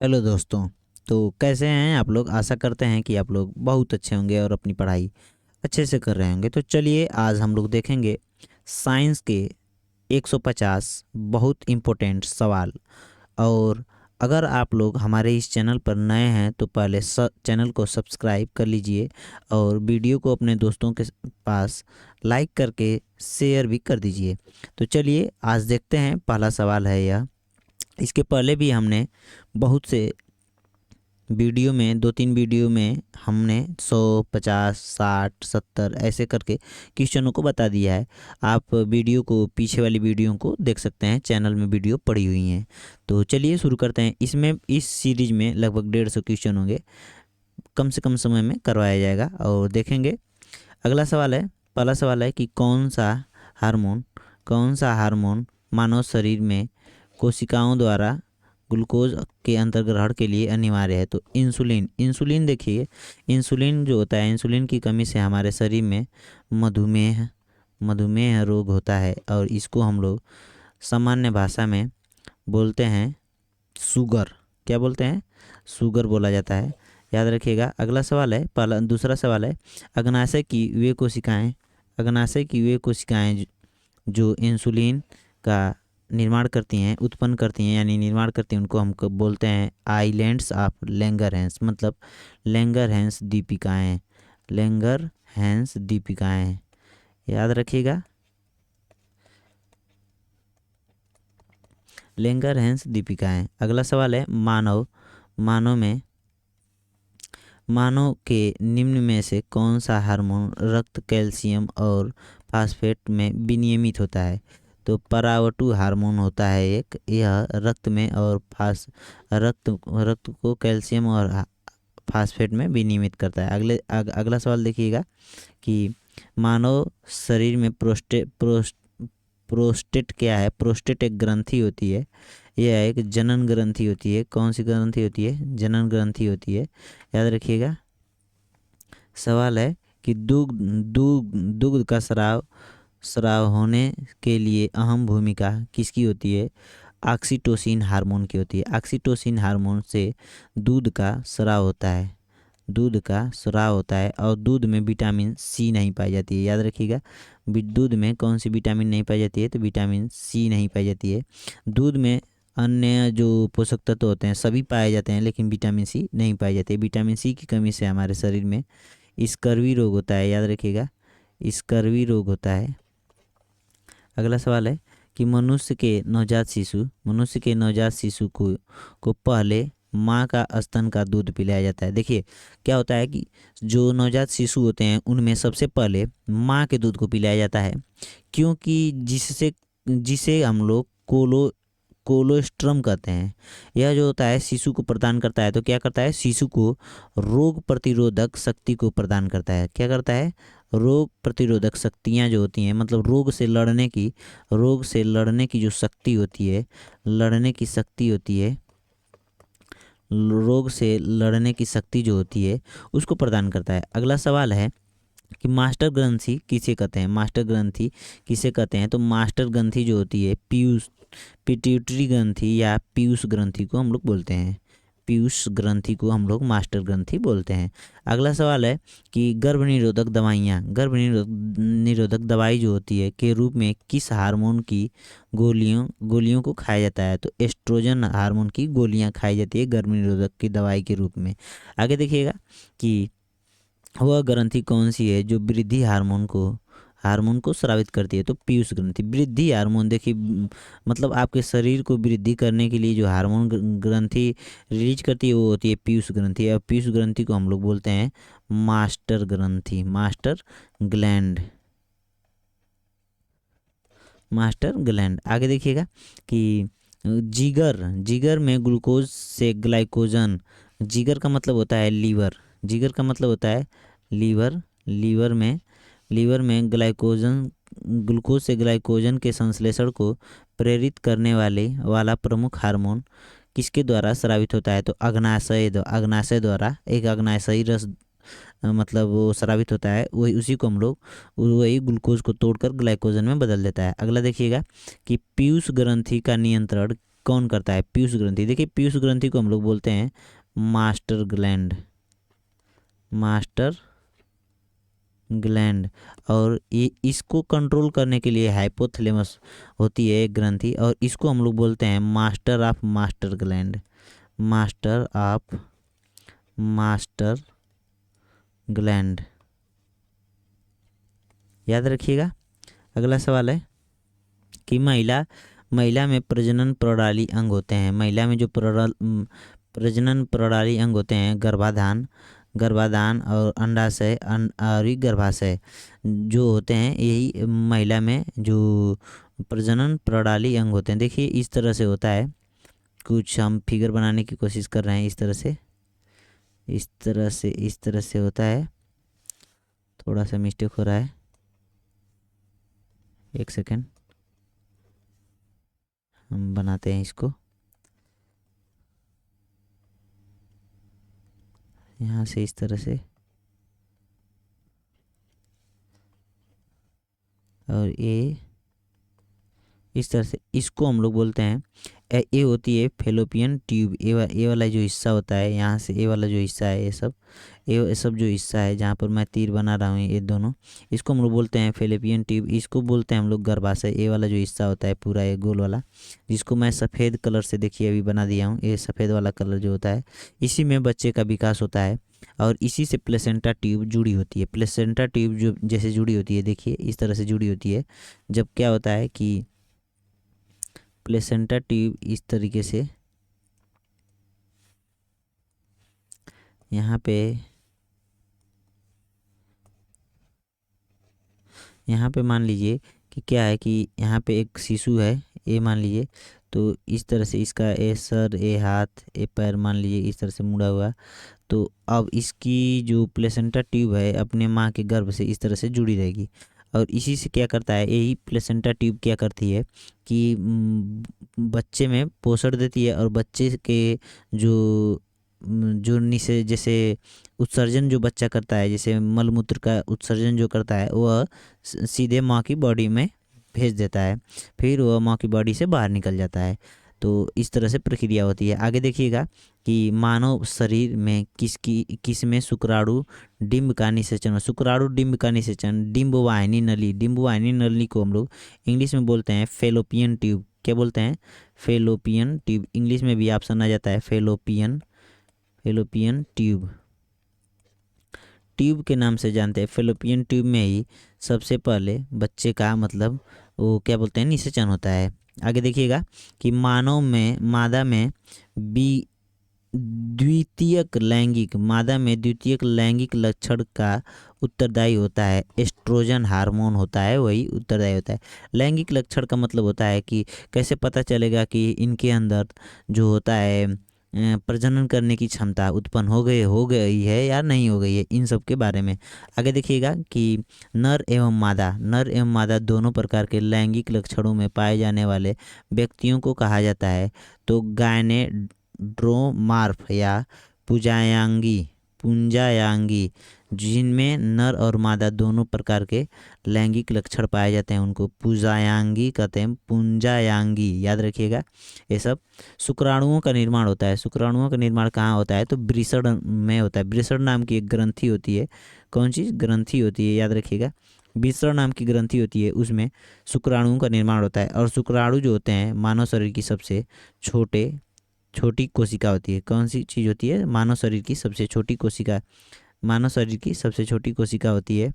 Hello दोस्तों। तो कैसे हैं आप लोग? आशा करते हैं कि आप लोग बहुत अच्छे होंगे और अपनी पढ़ाई अच्छे से कर रहे होंगे। तो चलिए आज हम लोग देखेंगे साइंस के 150 बहुत इम्पोर्टेंट सवाल। और अगर आप लोग हमारे इस चैनल पर नए हैं तो पहले चैनल को सब्सक्राइब कर लीजिए और वीडियो को अपने दोस्तों के पास लाइक करके शेयर भी कर दीजिए। तो चलिए आज देखते हैं। पहला सवाल है यह। इसके पहले भी हमने बहुत से वीडियो में, 2-3 वीडियो में हमने 100, 50, 60, 70 ऐसे करके क्वेश्चनों को बता दिया है। आप वीडियो को, पीछे वाली वीडियो को देख सकते हैं, चैनल में वीडियो पड़ी हुई हैं। तो चलिए शुरू करते हैं। इसमें इस सीरीज में लगभग 150 क्वेश्चन होंगे। कम से कम समय में करवाया जाएगा और देखेंगे। अगला सवाल है, पहला सवाल है कि कौन सा हार्मोन मानव शरीर में कोशिकाओं द्वारा ग्लूकोज के अंतर्ग्रहण के लिए अनिवार्य है? तो इंसुलिन देखिए, इंसुलिन जो होता है, इंसुलिन की कमी से हमारे शरीर में मधुमेह मधुमेह रोग होता है और इसको हम लोग सामान्य भाषा में बोलते हैं शुगर। क्या बोलते हैं? शुगर बोला जाता है। याद रखिएगा। अगला सवाल है, दूसरा सवाल है, अग्नाशय की वे कोशिकाएं जो इंसुलिन का निर्माण करती हैं, उत्पन्न करती हैं, यानी निर्माण करती हैं, उनको हम बोलते हैं आइलैंड्स ऑफ लैंगरहैंस। मतलब लैंगरहैंस दीपिकाएं। याद रखिएगा, लैंगरहैंस दीपिकाएं। अगला सवाल है, मानव में मानव के निम्न में से कौन सा हार्मोन रक्त कैल्शियम और फास्फेट में विनियमित होता है? तो परावटु हार्मोन होता है एक, यह रक्त में और रक्त को कैल्शियम और फास्फेट में विनियमित करता है। अगला सवाल देखिएगा कि मानव शरीर में प्रोस्टेट क्या है? प्रोस्टेट एक ग्रंथि होती है। यह एक जनन ग्रंथि होती है। कौन सी ग्रंथि होती है? जनन ग्रंथि होती है। याद रखिएगा। सवाल है कि दुग्ध का स्राव होने के लिए अहम भूमिका किसकी होती है? ऑक्सीटोसिन हार्मोन की होती है। ऑक्सीटोसिन हार्मोन से दूध का स्राव होता है और दूध में विटामिन सी नहीं पाई जाती है। याद रखिएगा, दूध में कौन सी विटामिन नहीं पाई जाती है? तो विटामिन सी नहीं पाई जाती है। दूध में अन्य जो पोषक तत्व होते हैं सभी पाए जाते हैं, लेकिन विटामिन सी नहीं पाई जाती है। विटामिन सी की कमी से हमारे शरीर में स्कर्वी रोग होता है। याद रखिएगा, स्कर्वी रोग होता है। अगला सवाल है कि मनुष्य के नवजात शिशु को पहले माँ का स्तन का दूध पिलाया जाता है। देखिए क्या होता है कि जो नवजात शिशु होते हैं उनमें सबसे पहले माँ के दूध को पिलाया जाता है, क्योंकि जिसे हम लोग कोलोस्ट्रम कहते हैं। यह जो होता है शिशु को प्रदान करता है। तो क्या करता है? शिशु को रोग प्रतिरोधक शक्ति को प्रदान करता है। क्या करता है? रोग प्रतिरोधक शक्तियाँ जो होती हैं, मतलब रोग से लड़ने की जो शक्ति होती है, रोग से लड़ने की शक्ति जो होती है उसको प्रदान करता है। अगला सवाल है कि मास्टर ग्रंथि किसे कहते हैं? तो मास्टर ग्रंथि जो होती है पिट्यूटरी ग्रंथि या पीयूष ग्रंथि को हम लोग बोलते हैं। पीयूष ग्रंथि को हम लोग मास्टर ग्रंथि बोलते हैं। अगला सवाल है कि गर्भ निरोधक दवाई जो होती है के रूप में किस हार्मोन की गोलियों को खाया जाता है? तो एस्ट्रोजन हार्मोन की गोलियां खाई जाती है गर्भ निरोधक की दवाई के रूप में। आगे देखिएगा कि वह ग्रंथि कौन सी है जो वृद्धि हार्मोन को स्रावित करती है? तो पीयूष ग्रंथि। वृद्धि हार्मोन देखिए, मतलब आपके शरीर को वृद्धि करने के लिए जो हार्मोन ग्रंथि रिलीज करती है वो होती है पीयूष ग्रंथि। और पीयूष ग्रंथि को हम लोग बोलते हैं मास्टर ग्रंथि, मास्टर ग्लैंड। आगे देखिएगा कि जिगर में ग्लूकोज से ग्लाइकोजन, जिगर का मतलब होता है लीवर। लीवर में ग्लूकोज से ग्लाइकोजन के संश्लेषण को प्रेरित करने वाला प्रमुख हार्मोन किसके द्वारा स्रावित होता है? तो अग्नाशय द्वारा एक अग्नाशयी रस, मतलब वो स्रावित होता है। वही ग्लूकोज को तोड़कर ग्लाइकोजन में बदल देता है। अगला देखिएगा कि पीयूष ग्रंथि का नियंत्रण कौन करता है? पीयूष ग्रंथि। देखिए पीयूष ग्रंथि को हम लोग बोलते हैं मास्टर ग्लैंड, मास्टर ग्लैंड। और ये इसको कंट्रोल करने के लिए हाइपोथैलेमस होती है एक ग्रंथि, और इसको हम लोग बोलते हैं master of master gland, master of master gland. याद रखिएगा। अगला सवाल है कि महिला में प्रजनन प्रणाली अंग होते हैं। महिला में जो प्रजनन प्रणाली अंग होते हैं, गर्भाधान और अंडाशय और गर्भाशय जो होते हैं, यही महिला में जो प्रजनन प्रणाली अंग होते हैं। देखिए इस तरह से होता है, कुछ हम फिगर बनाने की कोशिश कर रहे हैं। इस तरह से होता है। थोड़ा सा मिस्टेक हो रहा है, एक सेकेंड, हम बनाते हैं इसको। यहाँ से इस तरह से, और ये इस तरह से, इसको हम लोग बोलते हैं ये होती है फेलोपियन ट्यूब। ये वाला जो हिस्सा होता है, यहाँ से ये वाला जो हिस्सा है, ये सब जो हिस्सा है जहाँ पर मैं तीर बना रहा हूँ, ये दोनों, इसको हम लोग बोलते हैं फेलोपियन ट्यूब। इसको बोलते हैं हम लोग गर्भाशय। ये वाला जो हिस्सा होता है पूरा, ये गोल वाला, जिसको मैं सफ़ेद कलर से देखिए अभी बना दिया हूँ, ये सफ़ेद वाला कलर जो होता है, इसी में बच्चे का विकास होता है। और इसी से प्लेसेंटा ट्यूब जुड़ी होती है। प्लेसेंटा ट्यूब जो जैसे जुड़ी होती है, देखिए इस तरह से जुड़ी होती है। जब क्या होता है कि प्लेसेंटा ट्यूब इस तरीके से यहाँ पे मान लीजिए कि क्या है कि यहाँ पे एक शिशु है, ये मान लीजिए, तो इस तरह से इसका ये सर, ये हाथ, ये पैर मान लीजिए इस तरह से मुड़ा हुआ। तो अब इसकी जो प्लेसेंटा ट्यूब है अपने माँ के गर्भ से इस तरह से जुड़ी रहेगी। और इसी से क्या करता है, यही प्लेसेंटा ट्यूब क्या करती है कि बच्चे में पोषण देती है। और बच्चे के जो नीचे जैसे उत्सर्जन जो बच्चा करता है, जैसे मलमूत्र का उत्सर्जन जो करता है, वह सीधे माँ की बॉडी में भेज देता है, फिर वह माँ की बॉडी से बाहर निकल जाता है। तो इस तरह से प्रक्रिया होती है। आगे देखिएगा कि मानव शरीर में किस में शुक्राणु डिंब का निषेचन, शुक्राणु डिंब का निषेचन, डिंब वाहिनी नली को हम लोग इंग्लिश में बोलते हैं फेलोपियन ट्यूब। क्या बोलते हैं? Fallopian tube. इंग्लिश में भी ऑप्शन आ जाता है फेलोपियन ट्यूब। ट्यूब के नाम से जानते हैं। फेलोपियन ट्यूब में ही सबसे पहले बच्चे का मतलब वो क्या बोलते हैं, निषेचन होता है। आगे देखिएगा कि मादा में द्वितीयक लैंगिक लक्षण का उत्तरदायी होता है एस्ट्रोजन हार्मोन होता है, वही उत्तरदायी होता है। लैंगिक लक्षण का मतलब होता है कि कैसे पता चलेगा कि इनके अंदर जो होता है प्रजनन करने की क्षमता उत्पन्न हो गई है या नहीं हो गई है, इन सब के बारे में। आगे देखिएगा कि नर एवं मादा दोनों प्रकार के लैंगिक लक्षणों में पाए जाने वाले व्यक्तियों को कहा जाता है तो गायनेड्रोमार्फ या पुंजायांगी, जिनमें नर और मादा दोनों प्रकार के लैंगिक लक्षण पाए जाते हैं, उनको पुंजायांगी कहते हैं। पुंजायांगी याद रखिएगा। ये सब शुक्राणुओं का निर्माण होता है। शुक्राणुओं का निर्माण कहाँ होता है? तो वृषण में होता है। वृषण नाम की एक ग्रंथि होती है। कौन चीज़? ग्रंथि होती है, याद रखिएगा। वृषण नाम की ग्रंथि होती है, उसमें शुक्राणुओं का निर्माण होता है। और शुक्राणु जो होते हैं मानव शरीर की सबसे छोटी कोशिका होती है। कौन सी चीज़ होती है? मानव शरीर की सबसे छोटी कोशिका होती है।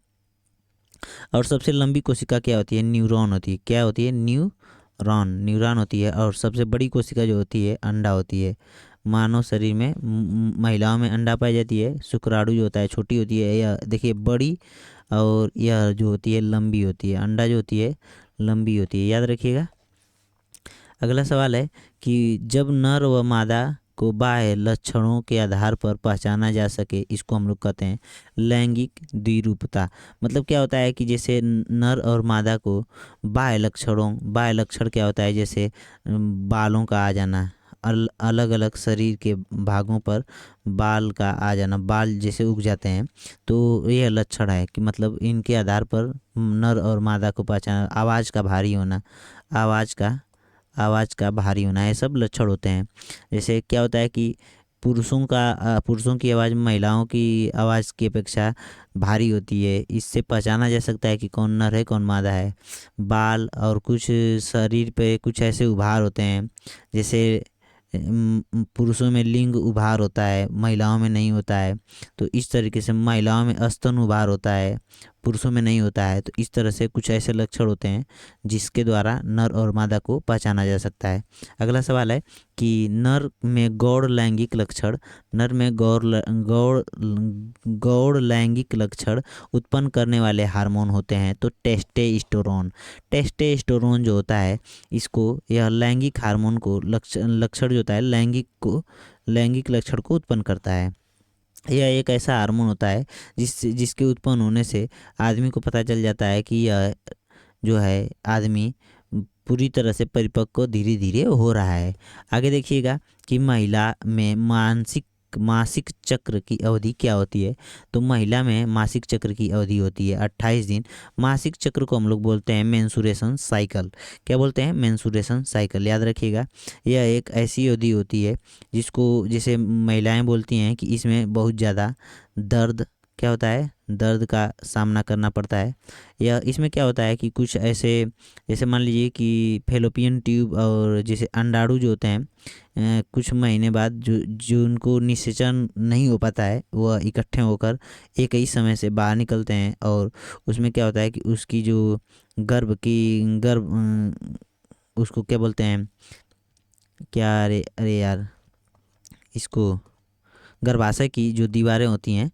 और सबसे लंबी कोशिका क्या होती है? न्यूरॉन होती है। क्या होती है? न्यूरॉन होती है। और सबसे बड़ी कोशिका जो होती है अंडा होती है। मानव शरीर में महिलाओं में अंडा पाई जाती है। शुक्राणु जो होता है छोटी होती है, यह देखिए बड़ी, और यह जो होती है लंबी होती है। अंडा जो होती है लंबी होती है, याद रखिएगा। अगला सवाल है कि जब नर व मादा को बाह्य लक्षणों के आधार पर पहचाना जा सके, इसको हम लोग कहते हैं लैंगिक द्विरूपता। मतलब क्या होता है कि जैसे नर और मादा को बाह्य लक्षण क्या होता है? जैसे बालों का आ जाना, अलग अलग शरीर के भागों पर बाल का आ जाना, बाल जैसे उग जाते हैं, तो यह लक्षण है कि मतलब इनके आधार पर नर और मादा को पहचाना। आवाज़ का भारी होना, आवाज़ का भारी होना, ये सब लक्षण होते हैं। जैसे क्या होता है कि पुरुषों की आवाज़ महिलाओं की आवाज़ की अपेक्षा भारी होती है। इससे पहचाना जा सकता है कि कौन नर है कौन मादा है। बाल और कुछ शरीर पे कुछ ऐसे उभार होते हैं, जैसे पुरुषों में लिंग उभार होता है, महिलाओं में नहीं होता है। तो इस तरीके से महिलाओं में स्तन उभार होता है, पुरुषों में नहीं होता है। तो इस तरह से कुछ ऐसे लक्षण होते हैं जिसके द्वारा नर और मादा को पहचाना जा सकता है। अगला सवाल है कि नर में गौड़ लैंगिक लक्षण, नर में गौड़ लैंगिक लक्षण उत्पन्न करने वाले हार्मोन होते हैं। तो टेस्टेस्टोरोन जो होता है, इसको यह लैंगिक हार्मोन को लक्षण जो होता है लैंगिक लक्षण को उत्पन्न करता है। यह एक ऐसा हार्मोन होता है जिसके उत्पन्न होने से आदमी को पता चल जाता है कि यह जो है आदमी पूरी तरह से परिपक्व धीरे धीरे हो रहा है। आगे देखिएगा कि महिला में मासिक चक्र की अवधि क्या होती है। तो महिला में मासिक चक्र की अवधि होती है 28 दिन। मासिक चक्र को हम लोग बोलते हैं मेंसुरेशन साइकिल। क्या बोलते हैं? Mensuration cycle. याद रखिएगा, यह एक ऐसी अवधि होती है जिसको जैसे महिलाएं बोलती हैं कि इसमें बहुत ज़्यादा दर्द क्या होता है, दर्द का सामना करना पड़ता है। या इसमें क्या होता है कि कुछ ऐसे, जैसे मान लीजिए कि फेलोपियन ट्यूब और जैसे अंडाणु जो होते हैं, कुछ महीने बाद जो उनको निषेचन नहीं हो पाता है, वह इकट्ठे होकर एक ही समय से बाहर निकलते हैं। और उसमें क्या होता है कि उसकी जो गर्भ उसको क्या बोलते हैं, क्या, अरे अरे यार, इसको गर्भाशय की जो दीवारें होती हैं,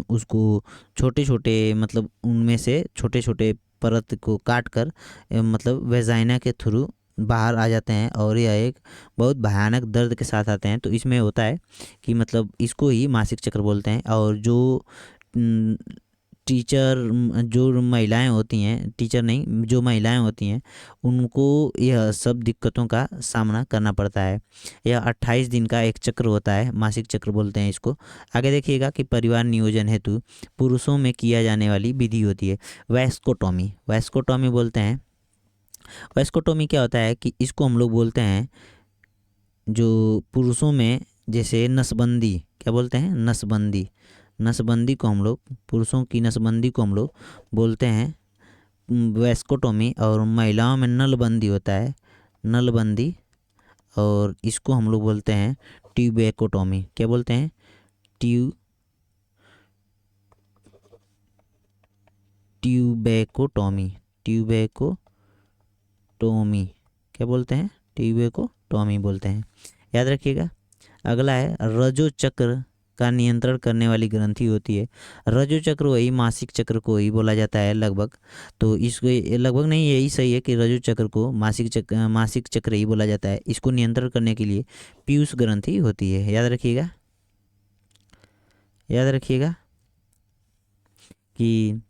उसको छोटे छोटे, मतलब उनमें से छोटे छोटे परत को काट कर मतलब वेजाइना के थ्रू बाहर आ जाते हैं। और यह एक बहुत भयानक दर्द के साथ आते हैं। तो इसमें होता है कि मतलब इसको ही मासिक चक्र बोलते हैं। और जो जो महिलाएं होती हैं, टीचर नहीं, जो महिलाएं होती हैं, उनको यह सब दिक्कतों का सामना करना पड़ता है। यह 28 दिन का एक चक्र होता है, मासिक चक्र बोलते हैं इसको। आगे देखिएगा कि परिवार नियोजन हेतु पुरुषों में किया जाने वाली विधि होती है वैस्कोटॉमी बोलते हैं। वैस्कोटॉमी क्या होता है कि इसको हम लोग बोलते हैं जो पुरुषों में, जैसे नसबंदी, क्या बोलते हैं? नसबंदी को हम लोग, पुरुषों की नसबंदी को हम लोग बोलते हैं वैस्कोटॉमी। और महिलाओं में नलबंदी होता है, और इसको हम लोग बोलते हैं ट्यूबेकोटॉमी। क्या बोलते हैं? ट्यूबेकोटॉमी। क्या बोलते हैं? ट्यूबेकोटॉमी बोलते हैं। याद रखिएगा। अगला है रजो चक्र का नियंत्रण करने वाली ग्रंथि होती है। रजो चक्र वही मासिक चक्र को ही बोला जाता है लगभग। तो इसको लगभग नहीं, यही सही है कि रजो चक्र को मासिक चक्र ही बोला जाता है। इसको नियंत्रण करने के लिए पीयूष ग्रंथि होती है। याद रखिएगा कि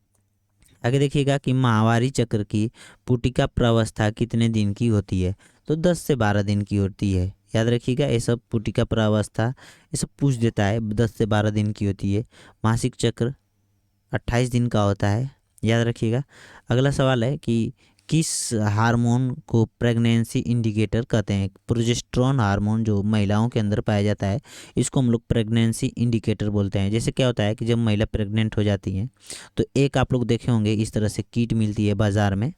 आगे देखिएगा कि माहवारी चक्र की पुटिका प्रावस्था कितने दिन की होती है। तो 10 से 12 दिन की होती है। याद रखिएगा, ये सब पुटिका प्रावस्था ये सब पूछ देता है, 10 से 12 दिन की होती है। मासिक चक्र 28 दिन का होता है। याद रखिएगा। अगला सवाल है कि किस हार्मोन को प्रेगनेंसी इंडिकेटर कहते हैं? प्रोजेस्टेरोन हार्मोन जो महिलाओं के अंदर पाया जाता है, इसको हम लोग प्रेगनेंसी इंडिकेटर बोलते हैं। जैसे क्या होता है कि जब महिला प्रेग्नेंट हो जाती हैं तो एक आप लोग देखे होंगे इस तरह से किट मिलती है बाज़ार में,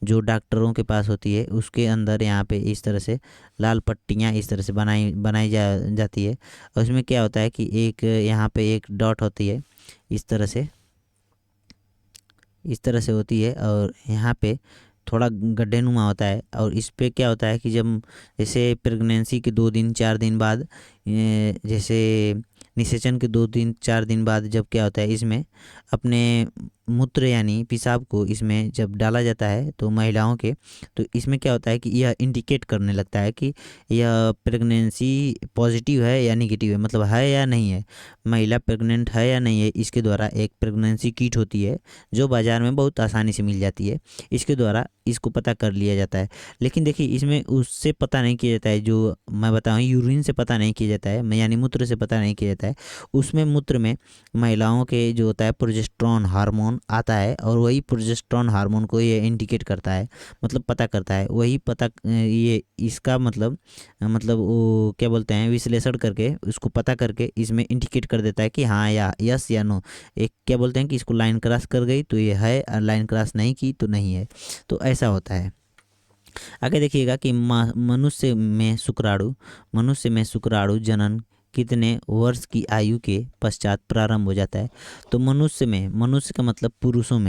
जो डॉक्टरों के पास होती है। उसके अंदर यहाँ पे इस तरह से लाल पट्टियाँ इस तरह से बनाई जाती है। और उसमें क्या होता है कि एक यहाँ पे एक डॉट होती है, इस तरह से होती है। और यहाँ पे थोड़ा गड्ढे नुमा होता है। और इस पे क्या होता है कि जब जैसे प्रेगनेंसी के 2-4 दिन बाद, जैसे निषेचन के 2-4 दिन बाद, जब क्या होता है इसमें अपने मूत्र यानी पेशाब को इसमें जब डाला जाता है तो महिलाओं के, तो इसमें क्या होता है कि यह इंडिकेट करने लगता है कि यह प्रेगनेंसी पॉजिटिव है या निगेटिव है, मतलब है या नहीं है, महिला प्रेग्नेंट है या नहीं है। इसके द्वारा एक प्रेगनेंसी किट होती है जो बाज़ार में बहुत आसानी से मिल जाती है। इसके द्वारा इसको पता कर लिया जाता है। लेकिन देखिए, इसमें उससे पता नहीं किया जाता है, जो मैं बताऊँ यूरिन से पता नहीं किया जाता है, यानी मूत्र से पता नहीं किया जाता है। उसमें मूत्र में महिलाओं के जो होता है प्रोजेस्टेरोन हार्मोन आता है और वही प्रोजेस्टेरॉन हार्मोन को ये इंडिकेट करता है, मतलब पता करता है। वही पता ये इसका मतलब वो क्या बोलते हैं, विश्लेषण करके उसको पता करके इसमें इंडिकेट कर देता है कि हाँ या यस या नो। एक क्या बोलते हैं कि इसको लाइन क्रॉस कर गई तो ये है, और लाइन क्रॉस नहीं की तो नहीं है। तो ऐसा होता है। आगे देखिएगा कि मनुष्य में शुक्राणु जनन कितने वर्ष की आयु के पश्चात प्रारंभ हो जाता है। तो मनुष्य का मतलब पुरुषों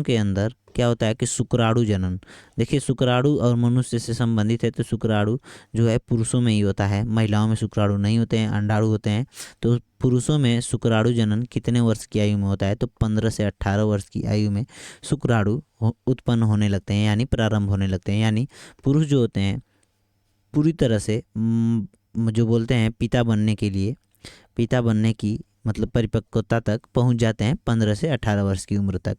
के अंदर क्या होता है कि शुक्राणु जनन। देखिए शुक्राणु और मनुष्य से संबंधित है, तो शुक्राणु जो है पुरुषों में ही होता है, महिलाओं में शुक्राणु नहीं होते हैं, अंडाणु होते हैं। तो पुरुषों में शुक्राणु जनन कितने वर्ष की आयु में होता है, तो 15 से 18 वर्ष की आयु में शुक्राणु उत्पन्न होने लगते हैं, यानी प्रारंभ होने लगते हैं। यानी पुरुष जो होते हैं पूरी तरह से जो बोलते हैं पिता बनने की मतलब परिपक्वता तक पहुंच जाते हैं 15 से 18 वर्ष की उम्र तक।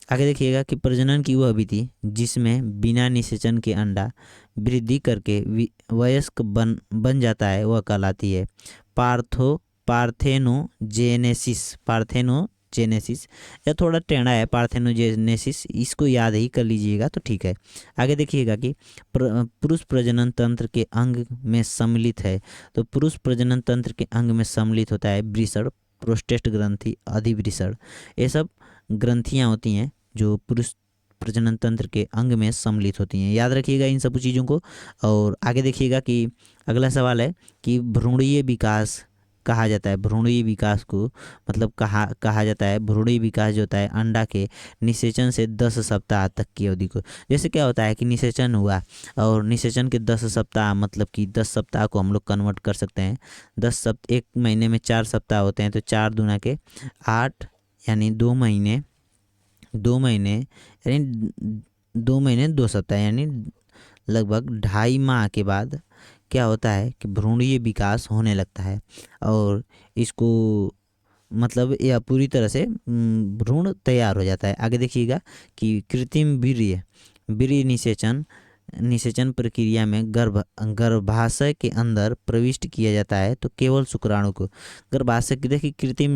आगे देखिएगा कि प्रजनन की वह विधि जिसमें बिना निषेचन के अंडा वृद्धि करके वयस्क बन जाता है वह कहलाती है पार्थेनोजेनेसिस। यह थोड़ा टेढ़ा है, पार्थेनोजेनेसिस, इसको याद ही कर लीजिएगा तो ठीक है। आगे देखिएगा कि पुरुष प्रजनन तंत्र के अंग में सम्मिलित है। तो पुरुष प्रजनन तंत्र के अंग में सम्मिलित होता है वृषण, प्रोस्टेट ग्रंथि, अधिवृषण। ये सब ग्रंथियाँ होती हैं जो पुरुष प्रजनन तंत्र के अंग में सम्मिलित होती हैं। याद रखिएगा इन सब चीज़ों को। और आगे देखिएगा कि अगला सवाल है कि भ्रूणीय विकास कहा जाता है। भ्रूणीय विकास को मतलब कहा जाता है, भ्रूणीय विकास जो होता है अंडा के निषेचन से 10 सप्ताह तक की अवधि को। जैसे क्या होता है कि निषेचन हुआ और निषेचन के 10 सप्ताह मतलब कि 10 सप्ताह को हम लोग कन्वर्ट कर सकते हैं। 1 महीने में 4 सप्ताह होते हैं, तो 4 दूना के 8, यानी 2 महीने 2 सप्ताह, यानी लगभग 2.5 माह के बाद क्या होता है कि भ्रूणीय विकास होने लगता है। और इसको मतलब यह पूरी तरह से भ्रूण तैयार हो जाता है। आगे देखिएगा कि कृत्रिम वीर्य निषेचन प्रक्रिया में गर्भाशय के अंदर प्रविष्ट किया जाता है। तो केवल शुक्राणु को गर्भाशय की, देखिए कृत्रिम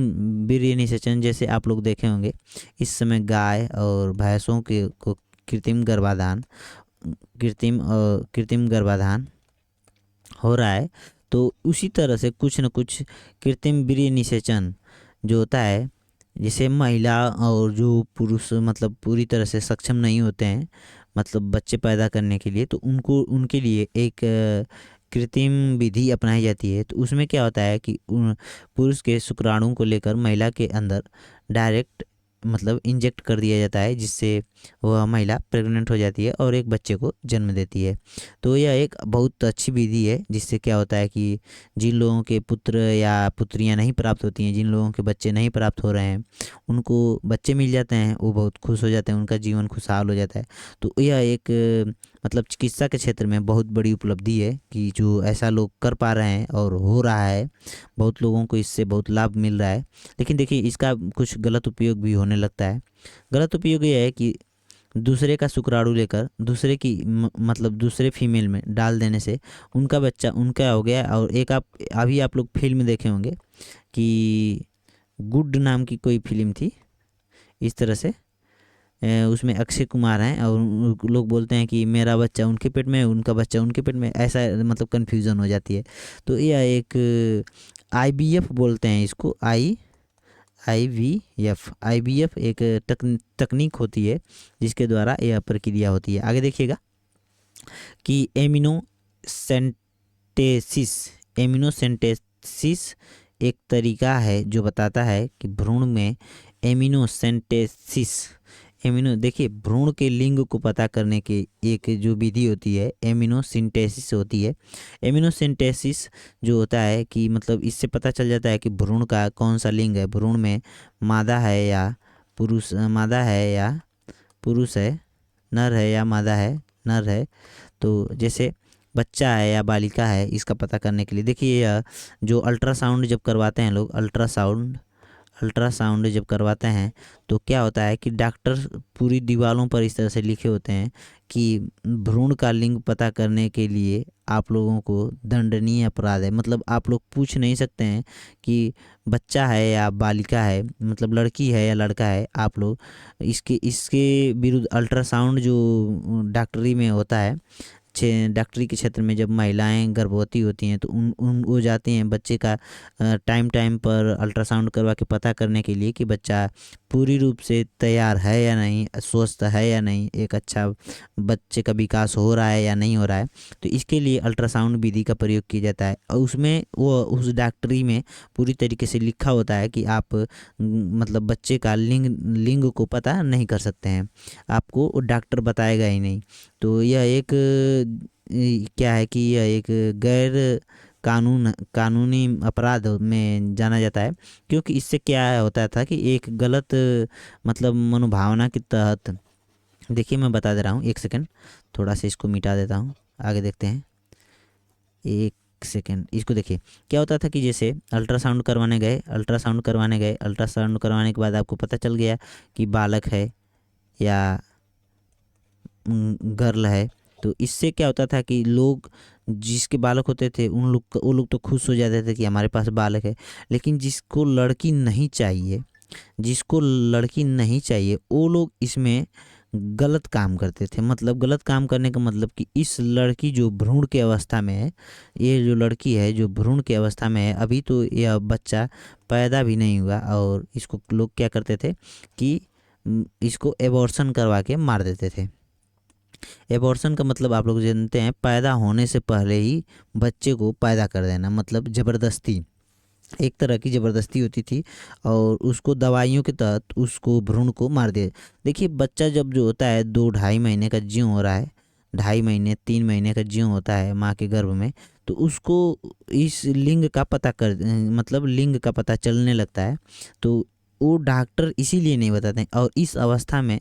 वीर्य निषेचन जैसे आप लोग देखे होंगे, इस समय गाय और भैंसों को कृत्रिम गर्भाधान हो रहा है। तो उसी तरह से कुछ न कुछ कृत्रिम वीर्य निषेचन जो होता है, जैसे महिला और जो पुरुष मतलब पूरी तरह से सक्षम नहीं होते हैं मतलब बच्चे पैदा करने के लिए, तो उनके लिए एक कृत्रिम विधि अपनाई जाती है। तो उसमें क्या होता है कि पुरुष के शुक्राणु को लेकर महिला के अंदर डायरेक्ट मतलब इंजेक्ट कर दिया जाता है, जिससे वह महिला प्रेग्नेंट हो जाती है और एक बच्चे को जन्म देती है। तो यह एक बहुत अच्छी विधि है, जिससे क्या होता है कि जिन लोगों के पुत्र या पुत्रियां नहीं प्राप्त होती हैं, जिन लोगों के बच्चे नहीं प्राप्त हो रहे हैं, उनको बच्चे मिल जाते हैं, वो बहुत खुश हो जाते हैं, उनका जीवन खुशहाल हो जाता है। तो यह एक मतलब चिकित्सा के क्षेत्र में बहुत बड़ी उपलब्धि है कि जो ऐसा लोग कर पा रहे हैं और हो रहा है, बहुत लोगों को इससे बहुत लाभ मिल रहा है। लेकिन देखिए इसका कुछ गलत उपयोग भी होने लगता है। गलत उपयोग यह है कि दूसरे का शुक्राणु लेकर दूसरे की मतलब दूसरे फीमेल में डाल देने से उनका बच्चा उनका हो गया। और एक अभी आप लोग फिल्म देखे होंगे कि गुड नाम की कोई फिल्म थी, इस तरह से उसमें अक्षय कुमार हैं और लोग बोलते हैं कि मेरा बच्चा उनके पेट में, उनका बच्चा उनके पेट में, ऐसा मतलब कन्फ्यूज़न हो जाती है। तो यह एक IVF बोलते हैं इसको, IVF एक तकनीक होती है जिसके द्वारा यह प्रक्रिया होती है। आगे देखिएगा कि एमिनोसेंटेसिस एक तरीका है जो बताता है कि भ्रूण में देखिए भ्रूण के लिंग को पता करने की एक जो विधि होती है एमिनोसिंटेसिस होती है। एमिनोसिंटेसिस जो होता है कि मतलब इससे पता चल जाता है कि भ्रूण का कौन सा लिंग है, भ्रूण में मादा है या पुरुष है, नर है या मादा है, नर है। तो जैसे बच्चा है या बालिका है, इसका पता करने के लिए देखिए जो अल्ट्रासाउंड जब करवाते हैं लोग, अल्ट्रासाउंड जब करवाते हैं तो क्या होता है कि डॉक्टर पूरी दीवारों पर इस तरह से लिखे होते हैं कि भ्रूण का लिंग पता करने के लिए आप लोगों को दंडनीय अपराध है। मतलब आप लोग पूछ नहीं सकते हैं कि बच्चा है या बालिका है, मतलब लड़की है या लड़का है। आप लोग इसके इसके विरुद्ध अल्ट्रासाउंड जो डॉक्टरी में होता है, डॉक्टरी के क्षेत्र में जब महिलाएं गर्भवती होती हैं तो उन उन वो जाती हैं बच्चे का टाइम टाइम पर अल्ट्रासाउंड करवा के पता करने के लिए कि बच्चा पूरी रूप से तैयार है या नहीं, स्वस्थ है या नहीं, एक अच्छा बच्चे का विकास हो रहा है या नहीं हो रहा है। तो इसके लिए अल्ट्रासाउंड विधि का प्रयोग किया जाता है और उसमें वो उस डॉक्टरी में पूरी तरीके से लिखा होता है कि आप मतलब बच्चे का लिंग लिंग को पता नहीं कर सकते हैं, आपको वो डॉक्टर बताएगा ही नहीं। तो यह एक क्या है कि यह एक गैर कानूनी अपराध में जाना जाता है, क्योंकि इससे क्या होता था कि एक गलत मतलब मनोभावना के तहत, देखिए मैं बता दे रहा हूँ, एक सेकंड थोड़ा सा इसको मिटा देता हूँ, आगे देखते हैं। एक सेकंड इसको देखिए, क्या होता था कि जैसे अल्ट्रासाउंड करवाने के बाद आपको पता चल गया कि बालक है या गर्ल है। तो इससे क्या होता था कि लोग जिसके बालक होते थे वो लोग तो खुश हो जाते थे कि हमारे पास बालक है। लेकिन जिसको लड़की नहीं चाहिए वो लोग इसमें गलत काम करते थे। मतलब गलत काम करने का मतलब कि इस लड़की जो भ्रूण की अवस्था में है, ये जो लड़की है जो भ्रूण की अवस्था में है, अभी तो यह बच्चा पैदा भी नहीं हुआ और इसको लोग क्या करते थे कि इसको एबॉर्शन करवा के मार देते थे। एबॉर्शन का मतलब आप लोग जानते हैं, पैदा होने से पहले ही बच्चे को पैदा कर देना, मतलब ज़बरदस्ती, एक तरह की ज़बरदस्ती होती थी और उसको दवाइयों के तहत उसको भ्रूण को मार दिया। देखिए बच्चा जब जो होता है 2-2.5 महीने का ज्यों हो रहा है, 2.5 महीने 3 महीने का ज्यों होता है माँ के गर्भ में, तो उसको इस लिंग का पता कर मतलब लिंग का पता चलने लगता है। तो वो डॉक्टर इसीलिए नहीं बताते हैं और इस अवस्था में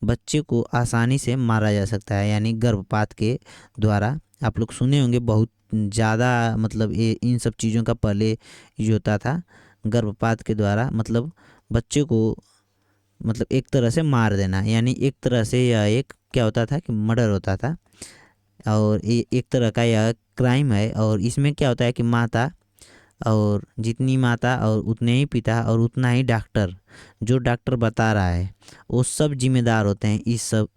बच्चे को आसानी से मारा जा सकता है, यानी गर्भपात के द्वारा। आप लोग सुने होंगे बहुत ज़्यादा, मतलब ये इन सब चीज़ों का पहले यूज होता था, गर्भपात के द्वारा मतलब बच्चे को मतलब एक तरह से मार देना, यानी एक तरह से यह एक क्या होता था कि मर्डर होता था और ये एक तरह का यह क्राइम है। और इसमें क्या होता है कि माता और जितनी माता और उतने ही पिता और उतना ही डॉक्टर, जो डॉक्टर बता रहा है वो सब जिम्मेदार होते हैं इस सब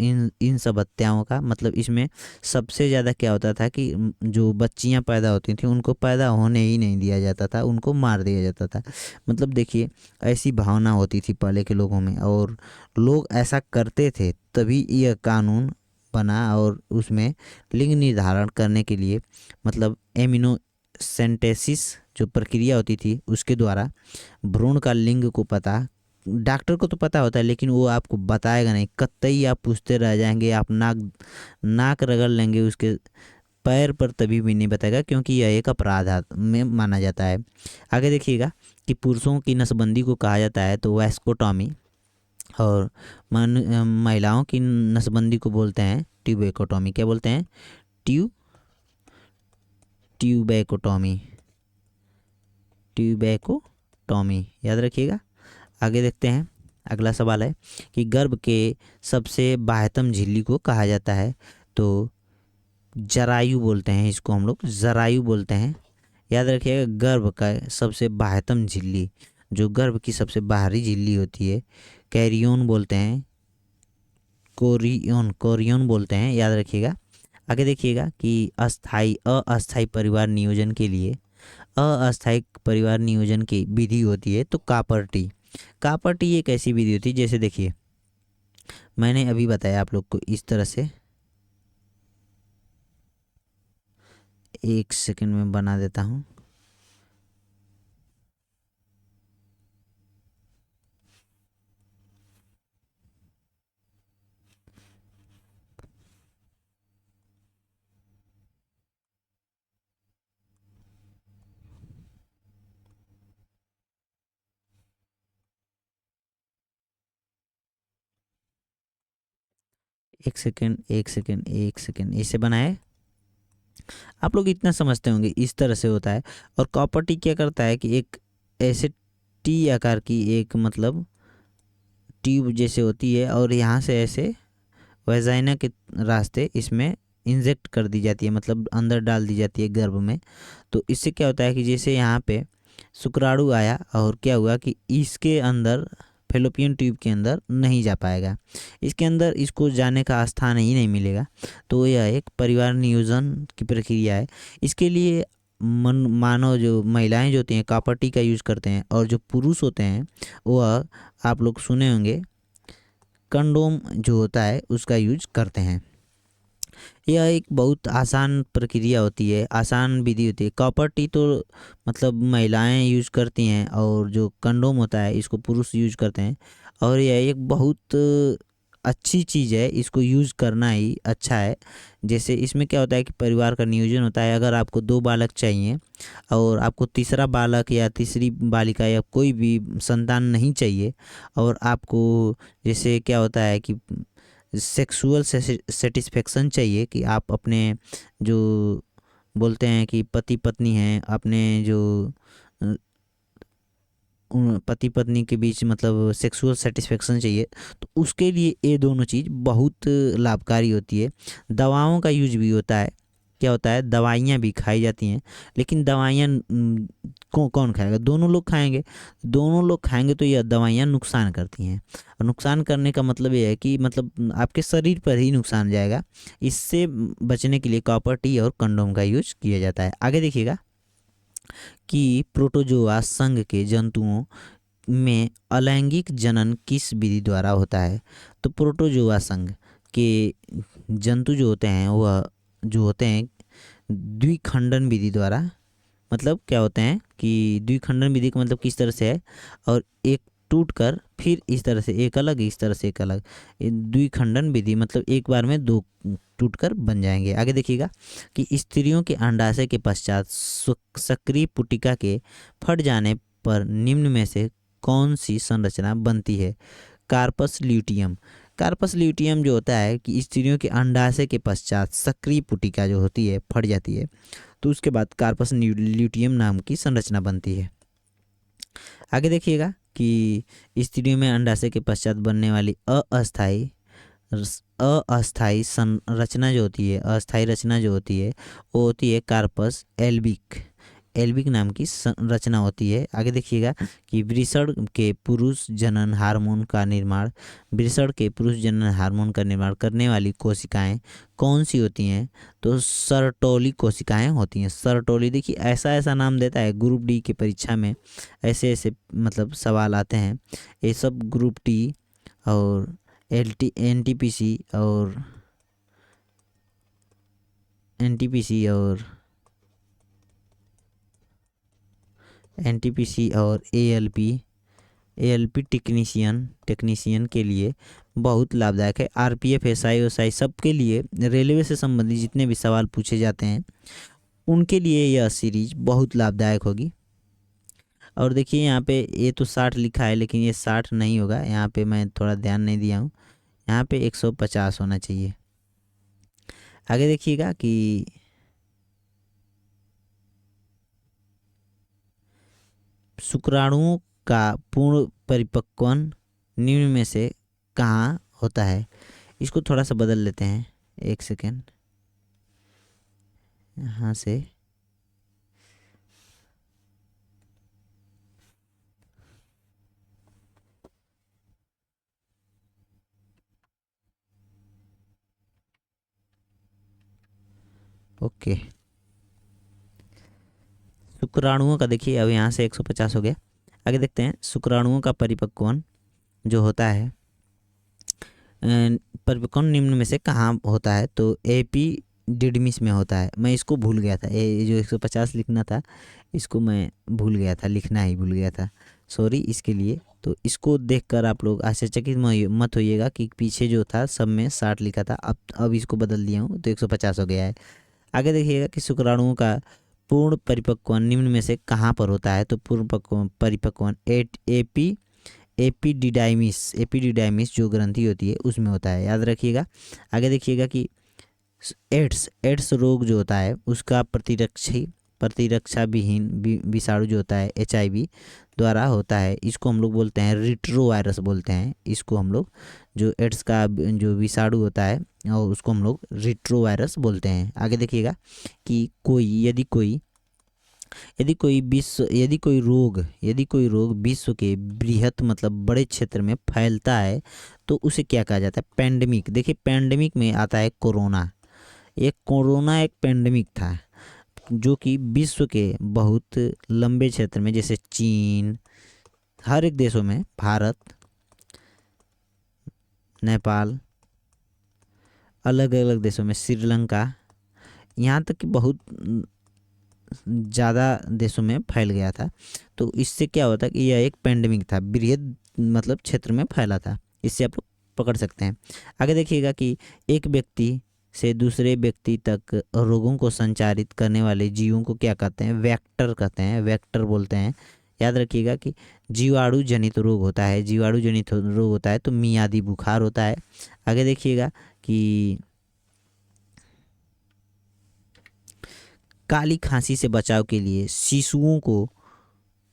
इन सब हत्याओं का। मतलब इसमें सबसे ज़्यादा क्या होता था कि जो बच्चियां पैदा होती थी उनको पैदा होने ही नहीं दिया जाता था, उनको मार दिया जाता था। मतलब देखिए ऐसी भावना होती थी पहले के लोगों में और लोग ऐसा करते थे, तभी यह कानून बना। और उसमें लिंग निर्धारण करने के लिए मतलब एमिनोसेंटेसिस जो प्रक्रिया होती थी उसके द्वारा भ्रूण का लिंग को पता, डॉक्टर को तो पता होता है लेकिन वो आपको बताएगा नहीं, कतई आप पूछते रह जाएंगे, आप नाक नाक रगड़ लेंगे उसके पैर पर, तभी भी नहीं बताएगा, क्योंकि यह एक अपराध में माना जाता है। आगे देखिएगा कि पुरुषों की नसबंदी को कहा जाता है तो वैस्कोटॉमी, और महिलाओं की नसबंदी को बोलते हैं ट्यूबेकोटॉमी। क्या बोलते हैं? ट्यूबेकोटॉमी, ट्यूबेकोटॉमी याद रखिएगा। आगे देखते हैं, अगला सवाल है कि गर्भ के सबसे बाह्यतम झिल्ली को कहा जाता है तो जरायु बोलते हैं, इसको हम लोग जरायु बोलते हैं। याद रखिएगा गर्भ का सबसे बाह्यतम झिल्ली, जो गर्भ की सबसे बाहरी झिल्ली होती है, कैरियोन बोलते हैं, कोरियोन बोलते हैं, याद रखिएगा। आगे देखिएगा कि अस्थाई परिवार नियोजन की विधि होती है तो कापर्टी एक ऐसी विधि होती है, जैसे देखिए मैंने अभी बताया आप लोग को इस तरह से, एक सेकंड में बना देता हूँ। एक सेकंड इसे बनाए, आप लोग इतना समझते होंगे इस तरह से होता है। और कॉपर्टी क्या करता है कि एक ऐसे टी आकार की एक मतलब ट्यूब जैसे होती है और यहाँ से ऐसे वैजाइना के रास्ते इसमें इंजेक्ट कर दी जाती है, मतलब अंदर डाल दी जाती है गर्भ में। तो इससे क्या होता है कि जैसे यहाँ पे शुक्राणु आया और क्या हुआ कि इसके अंदर फेलोपियन ट्यूब के अंदर नहीं जा पाएगा, इसके अंदर इसको जाने का स्थान ही नहीं मिलेगा। तो यह एक परिवार नियोजन की प्रक्रिया है। इसके लिए मानव जो महिलाएं जो होती हैं कॉपर टी का यूज़ करते हैं, और जो पुरुष होते हैं वह आप लोग सुने होंगे कंडोम जो होता है उसका यूज करते हैं। यह एक बहुत आसान प्रक्रिया होती है, आसान विधि होती है। कॉपर टी तो मतलब महिलाएं यूज करती हैं और जो कंडोम होता है इसको पुरुष यूज करते हैं। और यह एक बहुत अच्छी चीज़ है, इसको यूज़ करना ही अच्छा है। जैसे इसमें क्या होता है कि परिवार का नियोजन होता है। अगर आपको 2 बालक चाहिए और आपको तीसरा बालक या तीसरी बालिका या कोई भी संतान नहीं चाहिए, और आपको जैसे क्या होता है कि सेक्सुअल सेटिस्फेक्शन चाहिए कि आप अपने जो बोलते हैं कि पति पत्नी हैं, अपने जो पति पत्नी के बीच मतलब सेक्सुअल सेटिस्फेक्शन चाहिए, तो उसके लिए ये दोनों चीज़ बहुत लाभकारी होती है। दवाओं का यूज भी होता है। क्या होता है, दवाइयाँ भी खाई जाती हैं, लेकिन दवाइयाँ कौन खाएगा? दोनों लोग खाएंगे। दोनों लोग खाएंगे तो यह दवाइयाँ नुकसान करती हैं, और नुकसान करने का मतलब ये है कि मतलब आपके शरीर पर ही नुकसान जाएगा। इससे बचने के लिए कॉपर टी और कंडोम का यूज किया जाता है। आगे देखिएगा कि प्रोटोजोआ संघ के जंतुओं में अलैंगिक जनन किस विधि द्वारा होता है? तो प्रोटोजोआ संघ के जंतु जो होते हैं वह जो होते हैं द्विखंडन विधि द्वारा। मतलब क्या होते हैं कि द्विखंडन विधि का मतलब किस तरह से है, और एक टूट कर फिर इस तरह से एक अलग, इस तरह से एक अलग। द्विखंडन विधि मतलब एक बार में 2 टूटकर बन जाएंगे। आगे देखिएगा कि स्त्रियों के अंडाशय के पश्चात सक्रिय पुटिका के फट जाने पर निम्न में से कौन सी संरचना बनती है? Corpus luteum. कार्पस ल्यूटियम जो होता है कि स्त्रियों के अंडाशय के पश्चात सक्रिय पुटिका जो होती है फट जाती है, तो उसके बाद कार्पस ल्यूटियम नाम की संरचना बनती है। आगे देखिएगा कि स्त्रियों में अंडाशय के पश्चात बनने वाली अस्थाई संरचना जो होती है, अस्थाई रचना जो होती है वो होती है कार्पस एल्बिक नाम की संरचना होती है। आगे देखिएगा कि वृषण के पुरुष जनन हार्मोन का निर्माण करने वाली कोशिकाएं कौन सी होती हैं? तो सरटोली कोशिकाएं होती हैं। सरटोली देखिए ऐसा ऐसा नाम देता है, ग्रुप डी की परीक्षा में ऐसे ऐसे मतलब सवाल आते हैं। ये सब ग्रुप डी और एनटीपीसी और एएलपी टेक्नीशियन के लिए बहुत लाभदायक है। आरपीएफ एसआई सब के लिए, रेलवे से संबंधित जितने भी सवाल पूछे जाते हैं उनके लिए यह सीरीज बहुत लाभदायक होगी। और देखिए यहाँ पे ये तो 60 लिखा है, लेकिन ये 60 नहीं होगा, यहाँ पे मैं थोड़ा ध्यान नहीं दिया हूँ, यहाँ पे 150 होना चाहिए। आगे देखिएगा कि शुक्राणुओं का पूर्ण परिपक्वन निम्न में से कहाँ होता है? इसको थोड़ा सा बदल लेते हैं, एक सेकेंड यहाँ से। ओके, शुक्राणुओं का देखिए अब यहाँ से 150 हो गया। आगे देखते हैं शुक्राणुओं का परिपक्वन जो होता है परिपक्वन निम्न में से कहाँ होता है? तो एपिडिडमिस में होता है। मैं इसको भूल गया था, ये जो 150 लिखना था इसको मैं भूल गया था, लिखना ही भूल गया था, सॉरी इसके लिए। तो इसको देखकर आप लोग आश्चर्यचकित मत होइएगा कि पीछे जो था सब में 60 लिखा था, अब इसको बदल दिया हूँ तो 150 हो गया है। आगे देखिएगा कि शुक्राणुओं का पूर्ण परिपक्वन निम्न में से कहाँ पर होता है? तो पूर्ण परिपक्वन एपिडिडाइमिस जो ग्रंथि होती है उसमें होता है, याद रखिएगा। आगे देखिएगा कि एड्स रोग जो होता है उसका प्रतिरक्षा विहीन विषाणु जो होता है HIV द्वारा होता है, इसको हम लोग बोलते हैं रिट्रो वायरस बोलते हैं। इसको हम लोग जो एड्स का जो विषाणु होता है और उसको हम लोग रिट्रो वायरस बोलते हैं। आगे देखिएगा कि यदि कोई रोग विश्व के बृहत मतलब बड़े क्षेत्र में फैलता है तो उसे क्या कहा जाता है? पैंडेमिक। देखिए पैंडेमिक में आता है कोरोना। कोरोना एक पैंडेमिक था जो कि विश्व के बहुत लंबे क्षेत्र में, जैसे चीन, हर एक देशों में, भारत, नेपाल, अलग अलग देशों में, श्रीलंका, यहाँ तक कि बहुत ज़्यादा देशों में फैल गया था। तो इससे क्या होता है कि यह एक पैंडेमिक था, बृहद मतलब क्षेत्र में फैला था। इससे आप लोग पकड़ सकते हैं। आगे देखिएगा कि एक व्यक्ति से दूसरे व्यक्ति तक रोगों को संचारित करने वाले जीवों को क्या कहते हैं? वेक्टर कहते हैं, वेक्टर बोलते हैं। याद रखिएगा कि जीवाणु जनित रोग होता है, जीवाणु जनित रोग होता है तो मियादी बुखार होता है। आगे देखिएगा कि काली खांसी से बचाव के लिए शिशुओं को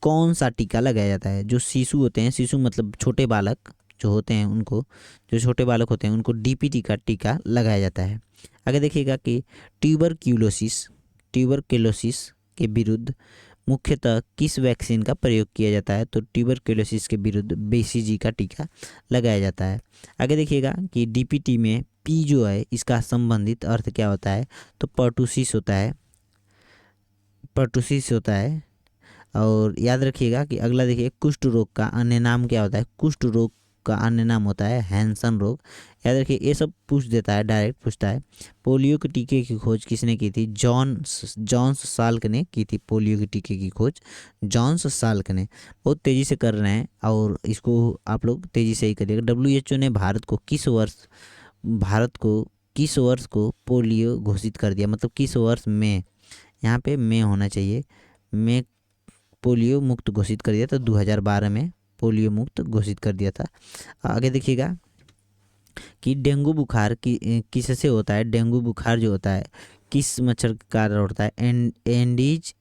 कौन सा टीका लगाया जाता है? जो शिशु होते हैं, शिशु मतलब छोटे बालक जो होते हैं उनको, जो छोटे बालक होते हैं उनको DPT का टीका लगाया जाता है। आगे देखिएगा कि ट्यूबरक्लोसिस के विरुद्ध मुख्यतः किस वैक्सीन का प्रयोग किया जाता है? तो ट्यूबरक्लोसिस के विरुद्ध BCG का टीका लगाया जाता है। आगे देखिएगा कि DPT में P जो है इसका संबंधित अर्थ क्या होता है? तो पर्टुसिस होता है। और याद रखिएगा कि अगला देखिए, कुष्ठ रोग का अन्य नाम क्या होता है? कुष्ठ रोग का अन्य नाम होता है हैंसन रोग। याद रखिए, ये सब पूछ देता है, डायरेक्ट पूछता है। पोलियो के टीके की खोज किसने की थी? जॉन्स साल्क ने की थी। पोलियो के टीके की खोज जॉन्स साल्क ने। बहुत तेज़ी से कर रहे हैं और इसको आप लोग तेज़ी से ही करिएगा। WHO ने भारत को किस वर्ष को पोलियो घोषित कर दिया? मतलब किस वर्ष में, यहाँ पे में होना चाहिए, में पोलियो मुक्त घोषित कर दिया था? 2012 में पोलियो मुक्त घोषित कर दिया था। आगे देखिएगा कि डेंगू बुखार किससे होता है? डेंगू बुखार जो होता है किस मच्छर के कारण होता है? एडिज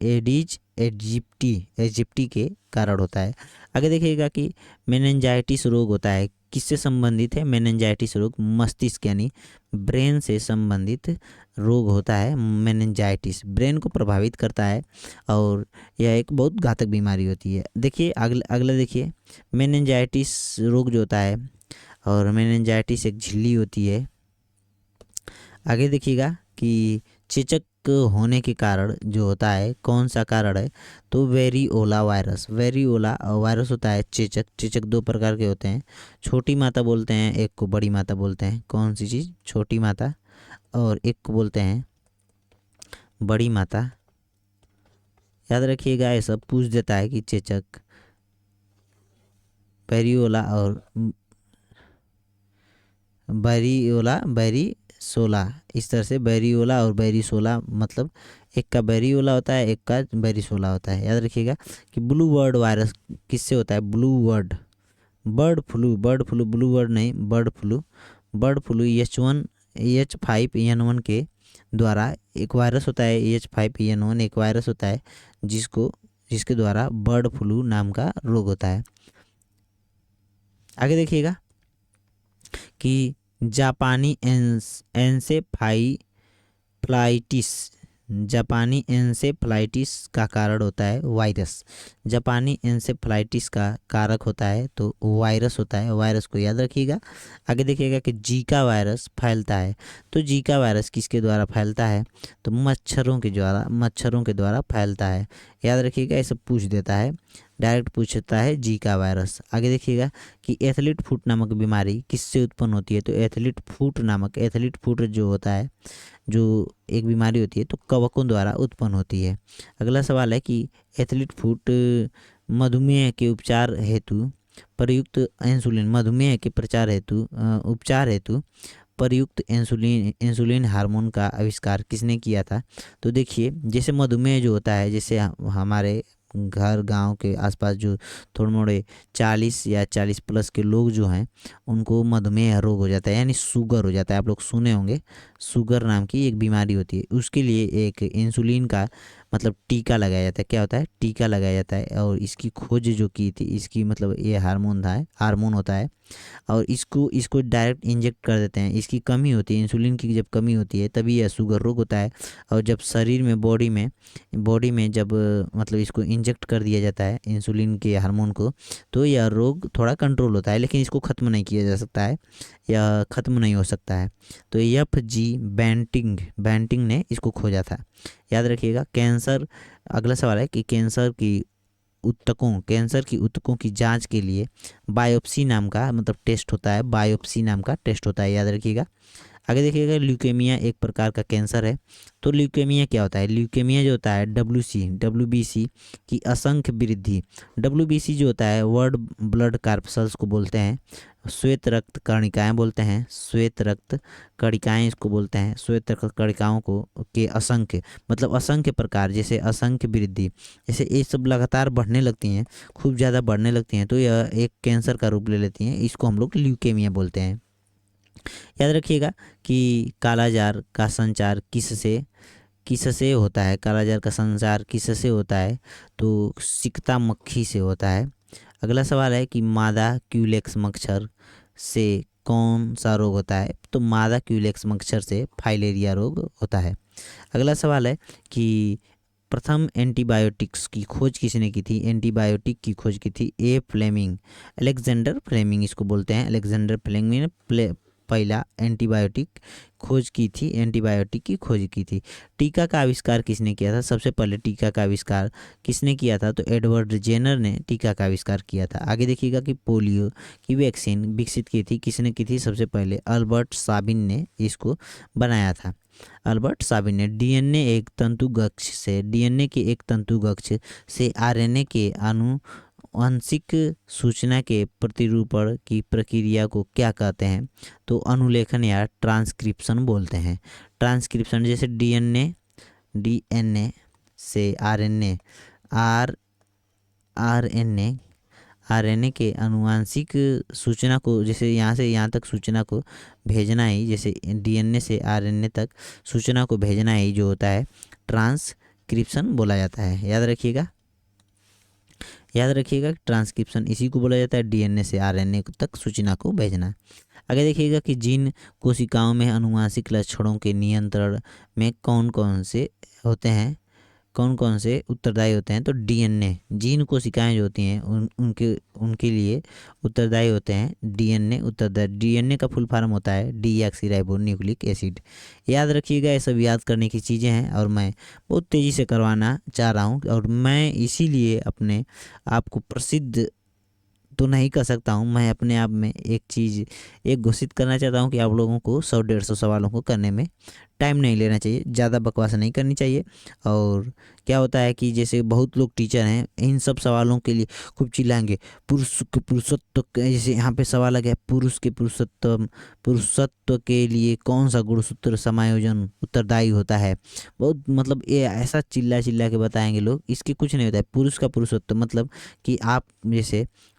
एजिप्टी के कारण होता है। आगे देखिएगा कि मेनिंजाइटिस रोग होता है, किससे संबंधित है? मेनिंजाइटिस रोग मस्तिष्क यानी ब्रेन से संबंधित रोग होता है। मेनिंजाइटिस ब्रेन को प्रभावित करता है और यह एक बहुत घातक बीमारी होती है। देखिए अगला देखिए, मेनिंजाइटिस रोग जो होता है, और मेनिंजाइटिस एक झिल्ली होती है। आगे देखिएगा कि चेचक होने के कारण जो होता है, कौन सा कारण है? तो वेरिओला वायरस होता है। चेचक 2 प्रकार के होते हैं, छोटी माता बोलते हैं, एक को बड़ी माता बोलते हैं। कौन सी चीज़? छोटी माता, और एक को बोलते हैं बड़ी माता। याद रखिएगा, ये सब पूछ देता है कि चेचक, वेरिओला और बेरीसोला, इस तरह से बेरीओला और बेरीसोला, मतलब एक का बेरीओला होता है, एक का बेरीसोला होता है। याद रखिएगा कि ब्लू बर्ड वायरस किससे होता है? बर्ड फ्लू, ब्लू बर्ड नहीं, बर्ड फ्लू H5N1 के द्वारा एक वायरस होता है। H5N1 एक वायरस होता है जिसके द्वारा बर्ड फ्लू नाम का रोग होता है। आगे देखिएगा कि जापानी एन्सेफ्लाइटिस का कारण होता है वायरस। जापानी एन्सेफ्लाइटिस का कारक होता है तो वायरस होता है, वायरस को याद रखिएगा। आगे देखिएगा कि जीका वायरस फैलता है, तो जीका वायरस किसके द्वारा फैलता है? तो मच्छरों के द्वारा फैलता है। याद रखिएगा, ये सब पूछ देता है, डायरेक्ट पूछता है जीका वायरस। आगे देखिएगा कि एथलीट फुट नामक बीमारी किससे उत्पन्न होती है? तो एथलीट फुट जो होता है, जो एक बीमारी होती है, तो कवकों द्वारा उत्पन्न होती है। अगला सवाल है कि एथलीट फुट मधुमेह के उपचार हेतु प्रयुक्त उपचार हेतु प्रयुक्त इंसुलिन हार्मोन का आविष्कार किसने किया था? तो देखिए, जैसे मधुमेह जो होता है, जैसे हमारे घर गांव के आसपास जो थोड़े मोड़े 40 या 40 प्लस के लोग जो हैं उनको मधुमेह रोग हो जाता है, यानी शुगर हो जाता है। आप लोग सुने होंगे, शुगर नाम की एक बीमारी होती है। उसके लिए एक इंसुलिन का मतलब टीका लगाया जाता है। क्या होता है? टीका लगाया जाता है। और इसकी खोज जो की थी, इसकी मतलब ये हार्मोन होता है और इसको इसको डायरेक्ट इंजेक्ट कर देते हैं। इसकी कमी होती है, इंसुलिन की जब कमी होती है तभी यह शुगर रोग होता है। और जब शरीर में बॉडी में जब मतलब इसको इंजेक्ट कर दिया जाता है इंसुलिन के हार्मोन को, तो यह रोग थोड़ा कंट्रोल होता है, लेकिन इसको ख़त्म नहीं किया जा सकता है, यह ख़त्म नहीं हो सकता है। तो F.G. बैंटिंग ने इसको खोजा था। याद रखिएगा। कैंसर, अगला सवाल है कि कैंसर की ऊतकों की जांच के लिए बायोप्सी नाम का मतलब टेस्ट होता है, बायोप्सी नाम का टेस्ट होता है, याद रखिएगा। आगे देखिएगा, ल्यूकेमिया एक प्रकार का कैंसर है। तो ल्यूकेमिया क्या होता है? ल्यूकेमिया जो होता है WBC की असंख्य वृद्धि। WBC जो होता है वर्ड ब्लड कार्पसल्स को बोलते हैं, श्वेत रक्त कणिकाएं बोलते हैं, श्वेत रक्त कणिकाएं इसको बोलते हैं। श्वेत रक्त कणिकाओं को के असंख्य मतलब असंख्य प्रकार, जैसे असंख्य वृद्धि, जैसे ये सब लगातार बढ़ने लगती हैं, खूब ज़्यादा बढ़ने लगती हैं, तो यह एक कैंसर का रूप ले लेती हैं। इसको हम लोग ल्यूकेमिया बोलते हैं। याद रखिएगा कि कालाजार का संचार किससे होता है? कालाजार का संचार किससे होता है? तो सिकता मक्खी से होता है। अगला सवाल है कि मादा क्यूलेक्स मच्छर से कौन सा रोग होता है? तो मादा क्यूलेक्स मच्छर से फाइलेरिया रोग होता है। अगला सवाल है कि प्रथम एंटीबायोटिक्स की खोज किसने की थी? एंटीबायोटिक की खोज की थी अलेक्जेंडर फ्लेमिंग इसको बोलते हैं। अलेक्जेंडर फ्लेमिंग ने पहला एंटीबायोटिक की खोज की थी। टीका का आविष्कार किसने किया था? सबसे पहले टीका का आविष्कार किसने किया था? तो एडवर्ड जेनर ने टीका का आविष्कार किया था। आगे देखिएगा कि पोलियो की वैक्सीन विकसित की थी, किसने की थी? सबसे पहले अल्बर्ट साबिन ने इसको बनाया था। अल्बर्ट साबिन ने डीएनए के एक तंतुगक्ष से आरएनए के आनुवंशिक सूचना के प्रतिरूपण की प्रक्रिया को क्या कहते हैं? तो अनुलेखन या ट्रांसक्रिप्शन बोलते हैं। ट्रांसक्रिप्शन जैसे डीएनए से आरएनए के आनुवंशिक सूचना को, जैसे यहाँ से यहाँ तक सूचना को भेजना ही, जैसे डीएनए से आरएनए तक सूचना को भेजना ही जो होता है ट्रांसक्रिप्शन बोला जाता है। याद रखिएगा ट्रांसक्रिप्शन इसी को बोला जाता है, डीएनए से आरएनए तक सूचना को भेजना। आगे देखिएगा कि जिन कोशिकाओं में आनुवंशिक लक्षणों के नियंत्रण में कौन कौन से उत्तरदायी होते हैं? तो डीएनए, जीन कोशिकाएं जो होती हैं उनके लिए उत्तरदायी होते हैं डीएनए। डीएनए का फुल फॉर्म होता है डीऑक्सीराइबो न्यूक्लिक एसिड। याद रखिएगा, ये सब याद करने की चीज़ें हैं और मैं बहुत तेज़ी से करवाना चाह रहा हूँ, और मैं इसीलिए अपने आप को प्रसिद्ध तो नहीं कर सकता हूँ। मैं अपने आप में एक घोषित करना चाहता हूँ कि आप लोगों को 100-150 सवालों को करने में टाइम नहीं लेना चाहिए, ज़्यादा बकवास नहीं करनी चाहिए। और क्या होता है कि जैसे बहुत लोग टीचर हैं, इन सब सवालों के लिए खूब चिल्लाएंगे, जैसे यहाँ पे सवाल आ गया, पुरुषत्व के लिए कौन सा गुणसूत्र समायोजन उत्तरदायी होता है? बहुत मतलब ये ऐसा चिल्ला के बताएंगे लोग, इसके कुछ नहीं होता है। पुरुष का पुरुषत्व मतलब कि आप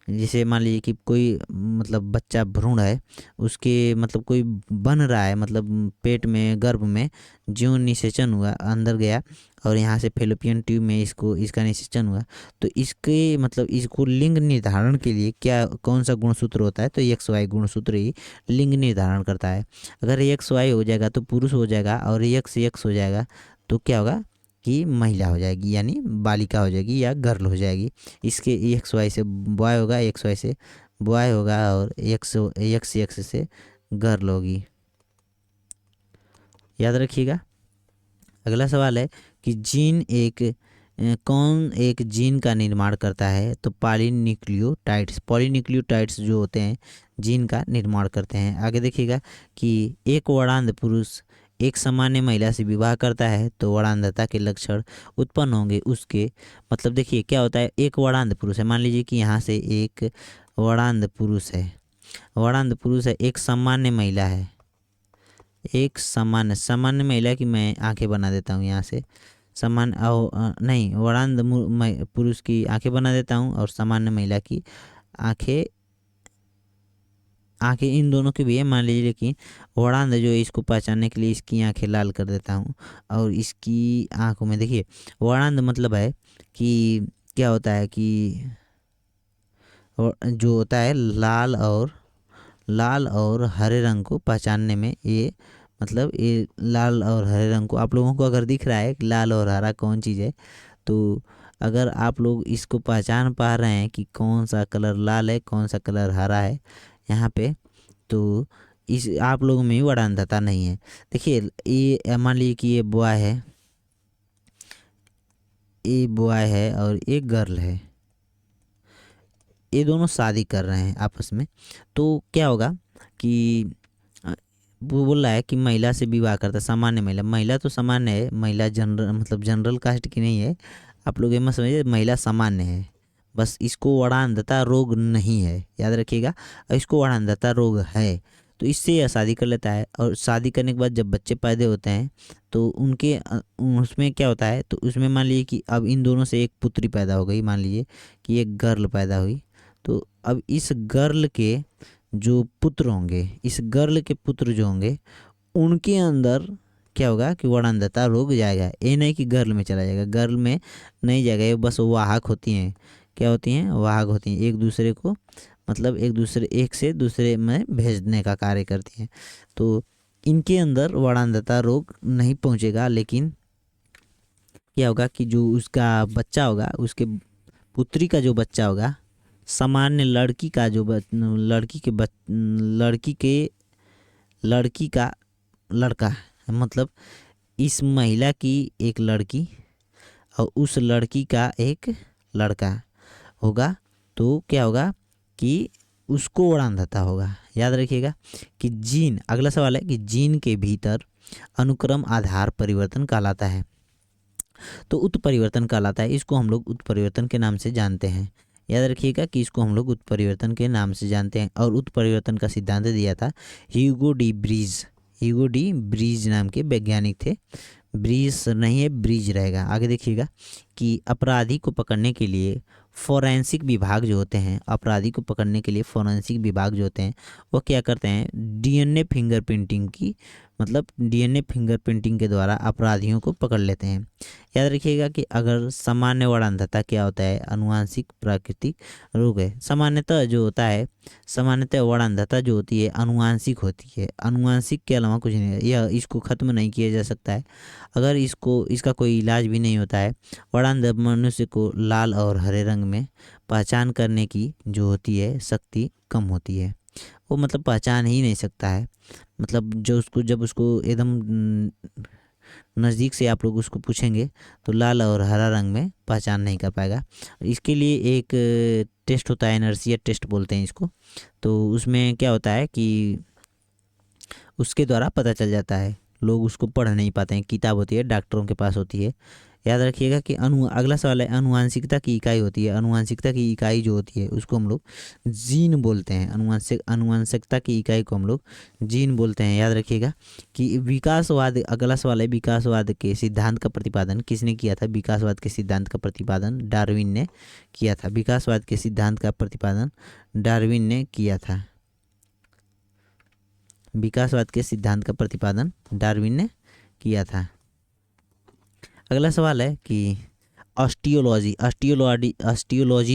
जैसे मान लीजिए कि कोई मतलब बच्चा भ्रूण है, उसके मतलब कोई बन रहा है, मतलब पेट में गर्भ में ज्यों निषेचन हुआ, अंदर गया और यहाँ से फेलोपियन ट्यूब में इसका निषेचन हुआ, तो इसके मतलब इसको लिंग निर्धारण के लिए कौन सा गुणसूत्र होता है? तो XY गुणसूत्र ही लिंग निर्धारण करता है। अगर XY हो जाएगा तो पुरुष हो जाएगा, और XX हो जाएगा तो क्या होगा कि महिला हो जाएगी, यानी बालिका हो जाएगी या गर्ल हो जाएगी। इसके XY से बॉय होगा, XY से बॉय होगा, और XX से गर्ल होगी। याद रखिएगा। अगला सवाल है कि कौन एक जीन का निर्माण करता है? तो पॉलीन्यूक्लियोटाइड्स जो होते हैं जीन का निर्माण करते हैं। आगे देखिएगा कि एक वर्णांध पुरुष एक सामान्य महिला से विवाह करता है तो वर्णांधता के लक्षण उत्पन्न होंगे उसके, मतलब देखिए क्या होता है, एक वर्णांध पुरुष है, मान लीजिए कि यहाँ से एक वर्णांध पुरुष है, एक सामान्य महिला है, एक सामान्य महिला की मैं आंखें बना देता हूँ यहाँ से, नहीं, वर्णांध पुरुष की आंखें बना देता हूँ और सामान्य महिला की आंखें आंखें इन दोनों की भी है मान लीजिए, लेकिन वड़ांध जो है इसको पहचानने के लिए इसकी आंखें लाल कर देता हूँ और इसकी आंखों में देखिए वड़ांध मतलब है कि क्या होता है कि जो होता है लाल और हरे रंग को पहचानने में ये मतलब ये लाल और हरे रंग को आप लोगों को अगर दिख रहा है कि लाल और हरा कौन चीज़ है, तो अगर आप लोग इसको पहचान पा रहे हैं कि कौन सा कलर लाल है कौन सा कलर हरा है यहाँ पे, तो इस आप लोगों में वड़ांधता नहीं है। देखिए ये मान लीजिए कि ये बॉय है और ये गर्ल है, ये दोनों शादी कर रहे हैं आपस में। तो क्या होगा कि वो बोल रहा है कि महिला से विवाह करता, सामान्य महिला तो सामान्य है, महिला जनरल मतलब जनरल कास्ट की नहीं है, आप लोग ये मत समझिए, महिला सामान्य है, बस इसको वड़ांधता रोग नहीं है, याद रखिएगा। और इसको वड़ांधता रोग है तो इससे यह शादी कर लेता है और शादी करने के बाद जब बच्चे पैदा होते हैं तो उनके उसमें क्या होता है, तो उसमें मान लीजिए कि अब इन दोनों से एक पुत्री पैदा हो गई, मान लीजिए कि एक गर्ल पैदा हुई, तो अब इस गर्ल के जो पुत्र होंगे, इस गर्ल के पुत्र जो होंगे उनके अंदर क्या होगा कि वड़ांधता रोग जाएगा। ये नहीं कि गर्ल में चला जाएगा, गर्ल में नहीं जाएगा, ये बस वाहक होती हैं, क्या होती हैं, वाहक होती हैं, एक दूसरे को मतलब एक से दूसरे में भेजने का कार्य करती हैं। तो इनके अंदर वड़ांधता रोग नहीं पहुंचेगा, लेकिन क्या होगा कि जो उसका बच्चा होगा, उसके पुत्री का जो बच्चा होगा, सामान्य लड़की का जो लड़की का लड़का, मतलब इस महिला की एक लड़की और उस लड़की का एक लड़का होगा, तो क्या होगा कि उसको वड़ांधता होगा। याद रखिएगा कि जीन, अगला सवाल है कि जीन के भीतर अनुक्रम आधार परिवर्तन कहलाता है, तो उत्परिवर्तन कहलाता है, इसको हम लोग उत्परिवर्तन के नाम से जानते हैं। याद रखिएगा कि इसको हम लोग उत्परिवर्तन के नाम से जानते हैं और उत्परिवर्तन का सिद्धांत दिया था ह्यूगो डी ब्रीज नाम के वैज्ञानिक थे। ब्रीज नहीं है, ब्रीज रहेगा। आगे देखिएगा कि अपराधी को पकड़ने के लिए फोरेंसिक विभाग जो होते हैं, अपराधी को पकड़ने के लिए फोरेंसिक विभाग जो होते हैं वो क्या करते हैं, डीएनए फिंगरप्रिंटिंग की मतलब डीएनए फिंगरप्रिंटिंग के द्वारा अपराधियों को पकड़ लेते हैं। याद रखिएगा कि अगर सामान्य वड़ांधता क्या होता है, अनुवांशिक प्राकृतिक रोग है। सामान्यतः वड़ांधता जो होती है अनुवांशिक होती है, अनुवांशिक के अलावा कुछ नहीं है, यह इसको खत्म नहीं किया जा सकता है, अगर इसका कोई इलाज भी नहीं होता है। वड़ांध मनुष्य को लाल और हरे रंग में पहचान करने की जो होती है शक्ति कम होती है, वो मतलब पहचान ही नहीं सकता है, मतलब जब उसको एकदम नज़दीक से आप लोग उसको पूछेंगे तो लाल और हरा रंग में पहचान नहीं कर पाएगा। इसके लिए एक टेस्ट होता है, इनर्शिया टेस्ट बोलते हैं इसको, तो उसमें क्या होता है कि उसके द्वारा पता चल जाता है, लोग उसको पढ़ नहीं पाते हैं, किताब होती है डॉक्टरों के पास होती है। याद रखिएगा कि अगला सवाल है अनुवांशिकता की इकाई होती है, अनुवांशिकता की इकाई जो होती है उसको हम लोग जीन बोलते हैं, अनुवांशिकता की इकाई को हम लोग जीन बोलते हैं। याद रखिएगा कि विकासवाद, अगला सवाल है विकासवाद के सिद्धांत का प्रतिपादन किसने किया था, विकासवाद के सिद्धांत का प्रतिपादन डार्विन ने किया था, विकासवाद के सिद्धांत का प्रतिपादन डार्विन ने किया था, विकासवाद के सिद्धांत का प्रतिपादन डार्विन ने किया था। अगला सवाल है कि ऑस्टियोलॉजी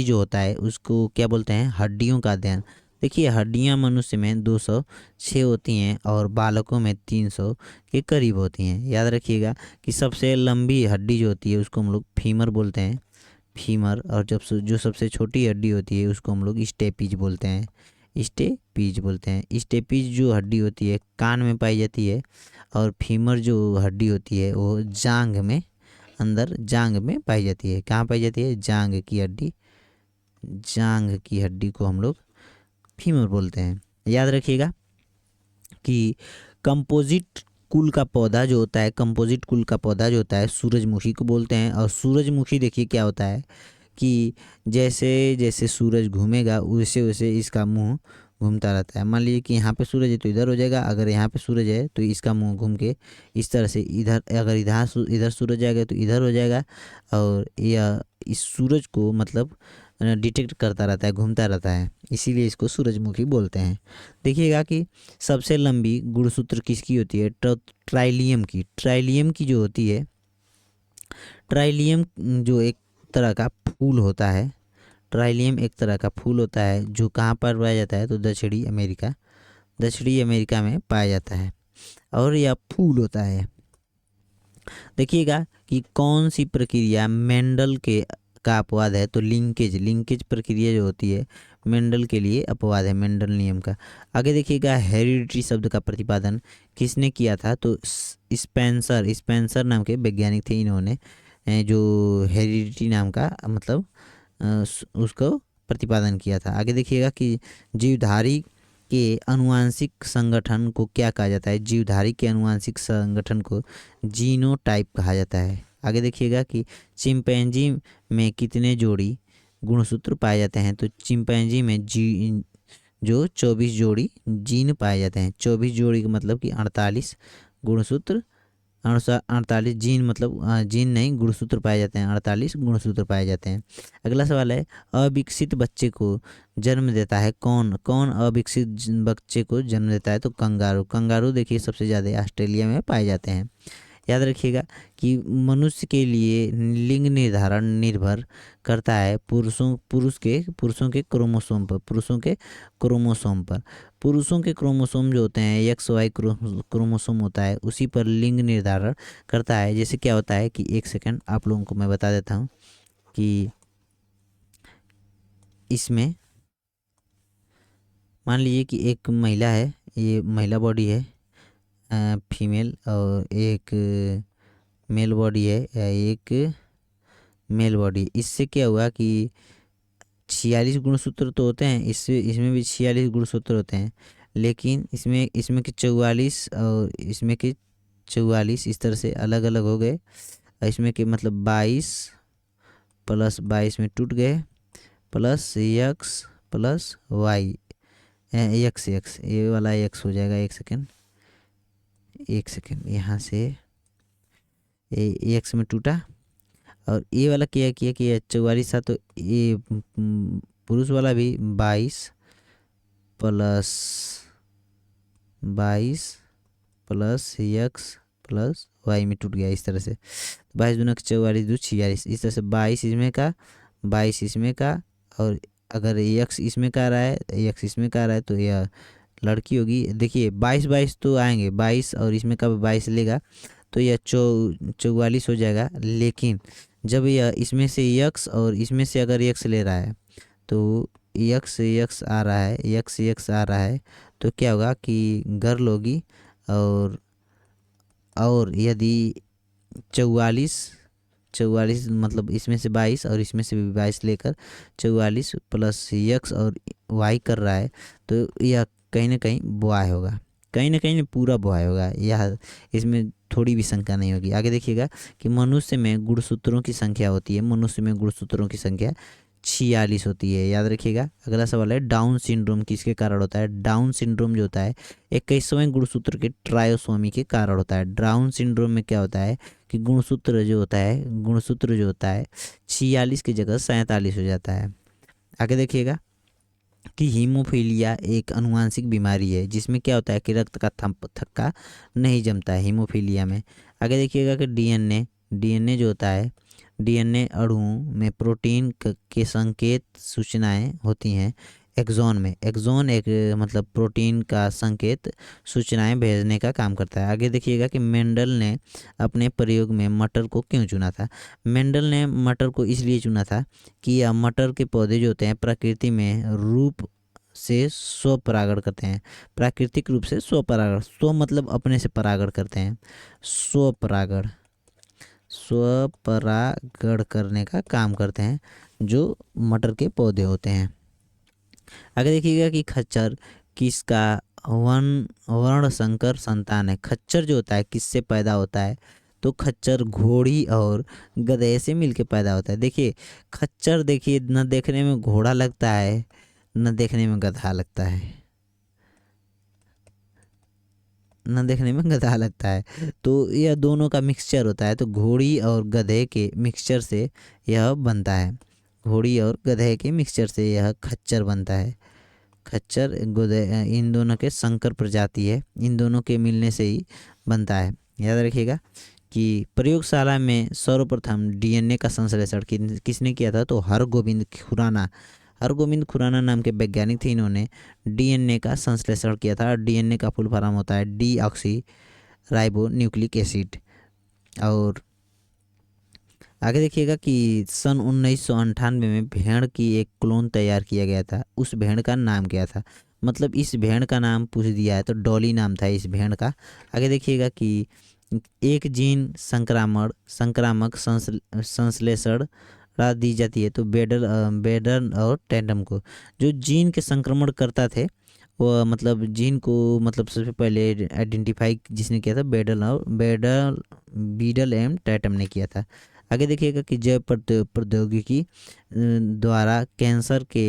जो होता है उसको क्या बोलते हैं, हड्डियों का अध्ययन। देखिए हड्डियां मनुष्य में 206 होती हैं और बालकों में 300 के करीब होती हैं। याद रखिएगा कि सबसे लंबी हड्डी जो होती है उसको हम लोग फीमर बोलते हैं, फीमर, और जो सबसे छोटी हड्डी होती है उसको हम लोग स्टेपीज बोलते हैं, स्टेपीज जो हड्डी होती है कान में पाई जाती है और फीमर जो हड्डी होती है वो जांघ में पाई जाती है। कहाँ पाई जाती है, जांघ की हड्डी को हम लोग फीमर बोलते हैं। याद रखिएगा कि कंपोजिट कुल का पौधा जो होता है सूरजमुखी को बोलते हैं, और सूरजमुखी देखिए क्या होता है कि जैसे जैसे सूरज घूमेगा वैसे वैसे इसका मुंह घूमता रहता है। मान लीजिए कि यहाँ पे सूरज है तो इधर हो जाएगा, अगर यहाँ पे सूरज है तो इसका मुंह घूम के इस तरह से इधर, अगर इधर सूरज जाएगा तो इधर हो जाएगा, और यह इस सूरज को मतलब डिटेक्ट करता रहता है, घूमता रहता है, इसीलिए इसको सूरजमुखी बोलते हैं। देखिएगा कि सबसे लंबी गुणसूत्र किसकी होती है? ट्राइलियम की। ट्राइलियम की जो होती है, ट्राइलियम जो एक तरह का फूल होता है, ट्राइलियम एक तरह का फूल होता है जो कहाँ पर पाया जाता है? तो दक्षिणी अमेरिका, दक्षिणी अमेरिका में पाया जाता है और यह फूल होता है। देखिएगा कि कौन सी प्रक्रिया मेंडल के का अपवाद है? तो लिंकेज, लिंकेज प्रक्रिया जो होती है मेंडल के लिए अपवाद है, मेंडल नियम का। आगे देखिएगा हेरिडिटी शब्द का प्रतिपादन किसने किया था? तो स्पेंसर, स्पेंसर नाम के वैज्ञानिक थे। इन्होंने जो हेरिडिटी नाम का मतलब उसको प्रतिपादन किया था। आगे देखिएगा कि जीवधारी के अनुवांशिक संगठन को क्या कहा जाता है? जीवधारी के अनुवांशिक संगठन को जीनोटाइप कहा जाता है। आगे देखिएगा कि चिंपैंजी में कितने जोड़ी गुणसूत्र पाए जाते हैं? तो चिंपैंजी में जो 24 जोड़ी जीन पाए जाते हैं। 24 जोड़ी का मतलब कि 48 गुणसूत्र, 48 जीन, मतलब जीन नहीं, गुणसूत्र पाए जाते हैं, 48 गुणसूत्र पाए जाते हैं। अगला सवाल है, अविकसित बच्चे को जन्म देता है कौन? कौन अविकसित बच्चे को जन्म देता है? तो कंगारू। कंगारू देखिए सबसे ज़्यादा ऑस्ट्रेलिया में पाए जाते हैं। याद रखिएगा कि मनुष्य के लिए लिंग निर्धारण निर्भर करता है पुरुषों के क्रोमोसोम पर, पुरुषों के क्रोमोसोम पर। पुरुषों के क्रोमोसोम जो होते हैं XY क्रोमोसोम होता है, उसी पर लिंग निर्धारण करता है। जैसे क्या होता है कि एक सेकंड आप लोगों को मैं बता देता हूँ कि इसमें मान लीजिए कि एक महिला है, ये महिला बॉडी है फीमेल, और एक मेल बॉडी है, एक मेल बॉडी। इससे क्या हुआ कि 46 गुणसूत्र तो होते हैं, इसमें भी 46 गुणसूत्र होते हैं, लेकिन इसमें इसमें के 44 और इसमें के 44 इस तरह से अलग अलग हो गए। इसमें के मतलब 22 प्लस 22 में टूट गए, plus x plus y, x x, ये वाला एक्स हो जाएगा। एक सेकेंड यहाँ से एक्स में टूटा, और ये वाला क्या किया कि 44 था, तो ये पुरुष वाला भी 22 plus 22 plus x plus y में टूट गया इस तरह से। 22 दूना 44 दो 46, इस तरह से 22 इसमें का 22 इसमें का, और अगर यक्स इसमें का आ रहा है, यक्स इसमें का आ रहा है, तो यह लड़की होगी। देखिए 22 तो आएंगे, 22 और इसमें का 22 लेगा तो यह 44 हो जाएगा। लेकिन जब यह इसमें से यक्स और इसमें से अगर यक्स ले रहा है, तो यक्स यक्स आ रहा है, यक्स यक्स आ रहा है, तो क्या होगा कि गर्ल होगी। और यदि 44 मतलब इसमें से 22 और इसमें से भी 22 लेकर 44 प्लस यक्स और वाई कर रहा है, तो यह कहीं ना कहीं बॉय होगा, कहीं ना कहीं पूरा बॉय होगा, यह इसमें थोड़ी भी शंका नहीं होगी। आगे देखिएगा कि मनुष्य में गुणसूत्रों की संख्या होती है, मनुष्य में गुणसूत्रों की संख्या 46 होती है, याद रखिएगा। अगला सवाल है, डाउन सिंड्रोम किसके कारण होता है? डाउन सिंड्रोम जो होता है 21वें गुणसूत्र के ट्रायोसोमी के कारण होता है। डाउन सिंड्रोम में क्या होता है कि गुणसूत्र जो होता है 46 की जगह 47 हो जाता है। आगे देखिएगा कि हीमोफीलिया एक अनुवांशिक बीमारी है जिसमें क्या होता है कि रक्त का थक्का नहीं जमता है हीमोफीलिया में। आगे देखिएगा कि डीएनए जो होता है, डीएनए अणुओं में प्रोटीन के संकेत सूचनाएं होती हैं एक्सॉन में। एक्सॉन एक मतलब प्रोटीन का संकेत सूचनाएं भेजने का काम करता है। आगे देखिएगा कि मेंडल ने अपने प्रयोग में मटर को क्यों चुना था? मेंडल ने मटर को इसलिए चुना था कि यह मटर के पौधे जो होते हैं प्रकृति में रूप से स्वपरागण करते हैं, प्राकृतिक रूप से स्वपरागण, स्व मतलब अपने से परागण करते हैं, स्वपरागण करने का काम करते हैं जो मटर के पौधे होते हैं। आगे देखिएगा कि खच्चर किसका वर्ण संकर संतान है? खच्चर जो होता है किससे पैदा होता है? तो खच्चर घोड़ी और गधे से मिलके पैदा होता है। देखिए खच्चर देखिए न देखने में घोड़ा लगता है न देखने में गधा लगता है, न देखने में गधा लगता है, तो यह दोनों का मिक्सचर होता है। तो घोड़ी और गधे के मिक्सचर से यह बनता है, घोड़ी और गधे के मिक्सचर से यह खच्चर बनता है। खच्चर इन दोनों के संकर प्रजाति है, इन दोनों के मिलने से ही बनता है। याद रखिएगा कि प्रयोगशाला में सर्वप्रथम डीएनए का संश्लेषण किसने किया था, तो हरगोविंद खुराना। हरगोविंद खुराना नाम के वैज्ञानिक थे, इन्होंने डीएनए का संश्लेषण किया था। डीएनए का फुल फॉर्म होता है डीऑक्सी राइबो न्यूक्लिक एसिड। और आगे देखिएगा कि सन 1998 में भेड़ की एक क्लोन तैयार किया गया था। उस भेड़ का नाम क्या था, मतलब इस भेड़ का नाम पूछ दिया है तो डॉली नाम था इस भेड़ का। आगे देखिएगा कि एक जीन संक्रामक संश्लेषण दी जाती है, तो बेडर और टैंडम को जो जीन के संक्रमण करता थे वो मतलब जीन को मतलब सबसे पहले आइडेंटिफाई जिसने किया था बीडल एम टैटम ने किया था। आगे देखिएगा कि जैव प्रौद्योगिकी द्वारा कैंसर के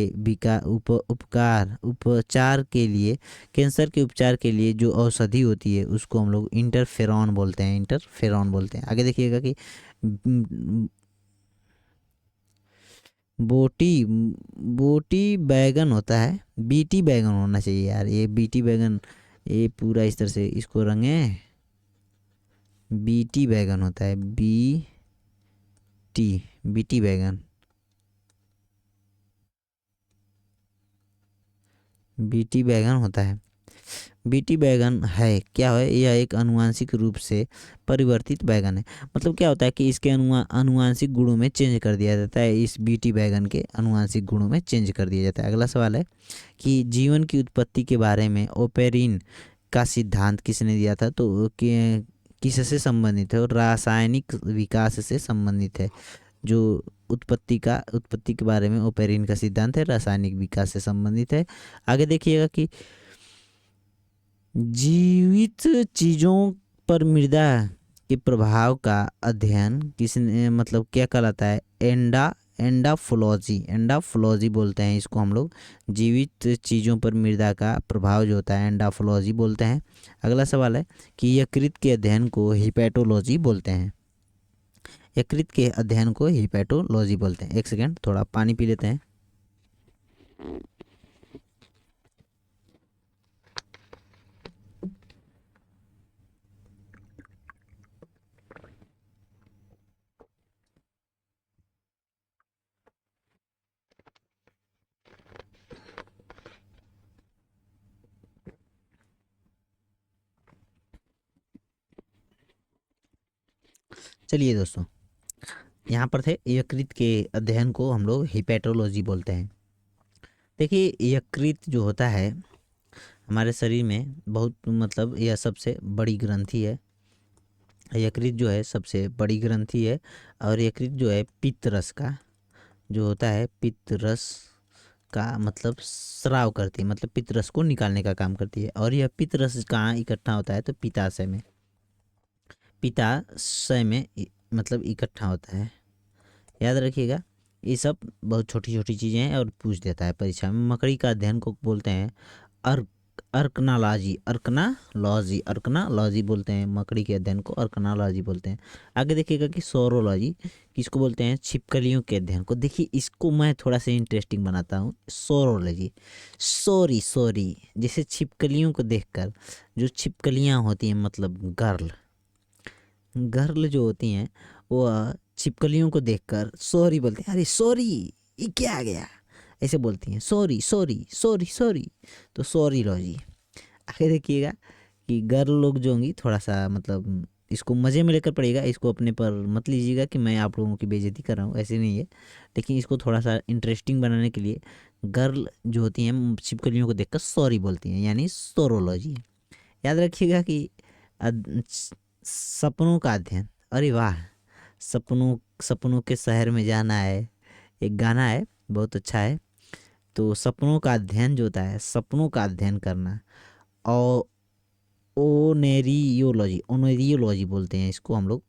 उपचार के लिए कैंसर के उपचार के लिए जो औषधि होती है उसको हम लोग इंटरफेरॉन बोलते हैं। आगे देखिएगा कि बोटी बोटी बैगन होता है, बीटी बैगन होना चाहिए यार, ये बीटी बैगन, ये पूरा इस तरह से इसको रंगे, बीटी बैगन होता है, बीटी बैगन, बीटी बैगन होता है। बीटी बैगन है क्या है, यह एक आनुवांशिक रूप से परिवर्तित बैगन है। मतलब क्या होता है कि इसके आनुवांशिक गुणों में चेंज कर दिया जाता है, इस बीटी बैगन के आनुवांशिक गुणों में चेंज कर दिया जाता है। अगला सवाल है कि जीवन की उत्पत्ति के बारे में ओपेरिन का सिद्धांत किसने दिया था, तो किससे संबंधित है और रासायनिक विकास से संबंधित है। जो उत्पत्ति के बारे में ओपेरिन का सिद्धांत है, रासायनिक विकास से संबंधित है। आगे देखिएगा कि जीवित चीज़ों पर मृदा के प्रभाव का अध्ययन किसने मतलब क्या कहलाता है, एंडाफोलॉजी बोलते हैं इसको हम लोग। जीवित चीज़ों पर मृदा का प्रभाव जो होता है एंडाफोलॉजी बोलते हैं। अगला सवाल है कि यकृत के अध्ययन को हिपैटोलॉजी बोलते हैं। यकृत के अध्ययन को हिपैटोलॉजी बोलते हैं। एक सेकेंड थोड़ा पानी पी लेते हैं। चलिए दोस्तों, यहाँ पर थे यकृत के अध्ययन को हम लोग हिपैटोलॉजी बोलते हैं। देखिए यकृत जो होता है हमारे शरीर में बहुत मतलब यह सबसे बड़ी ग्रंथि है। यकृत जो है सबसे बड़ी ग्रंथि है और यकृत जो है पित्त रस का जो होता है, पित्त रस का मतलब स्राव करती है, मतलब पित्त रस को निकालने का काम करती है। और यह पित्त रस कहाँ इकट्ठा होता है, तो पित्ताशय में मतलब इकट्ठा होता है। याद रखिएगा ये सब बहुत छोटी छोटी चीज़ें हैं और पूछ देता है परीक्षा में। मकड़ी का अध्ययन को बोलते हैं अर्कनालॉजी बोलते हैं। मकड़ी के अध्ययन को अर्कनालॉजी बोलते हैं। आगे देखिएगा कि सोरोलॉजी किसको बोलते हैं, छिपकलियों के अध्ययन को। देखिए इसको मैं थोड़ा सा इंटरेस्टिंग बनाता हूँ। सोरोलॉजी सॉरी जैसे छिपकलियों को देखकर जो छिपकलियाँ होती हैं मतलब गर्ल जो होती हैं वो छिपकलियों को देखकर सॉरी बोलते हैं, अरे सॉरी ये क्या आ गया, ऐसे बोलती हैं सॉरी। तो सॉरी लॉजी। आगे देखिएगा कि गर्ल लोग जो होंगी थोड़ा सा मतलब इसको मज़े में लेकर पड़ेगा, इसको अपने पर मत लीजिएगा कि मैं आप लोगों की बेइज्जती कर रहा हूँ, ऐसे नहीं है। लेकिन इसको थोड़ा सा इंटरेस्टिंग बनाने के लिए गर्ल जो होती हैं छिपकलियों को देखकर सॉरी बोलती हैं, यानी सोरोलॉजी। याद रखिएगा कि सपनों का अध्ययन, अरे वाह, सपनों के शहर में जाना है, एक गाना है बहुत अच्छा है। तो सपनों का अध्ययन जो होता है, सपनों का अध्ययन करना और ओनेरियोलॉजी बोलते हैं इसको हम लोग,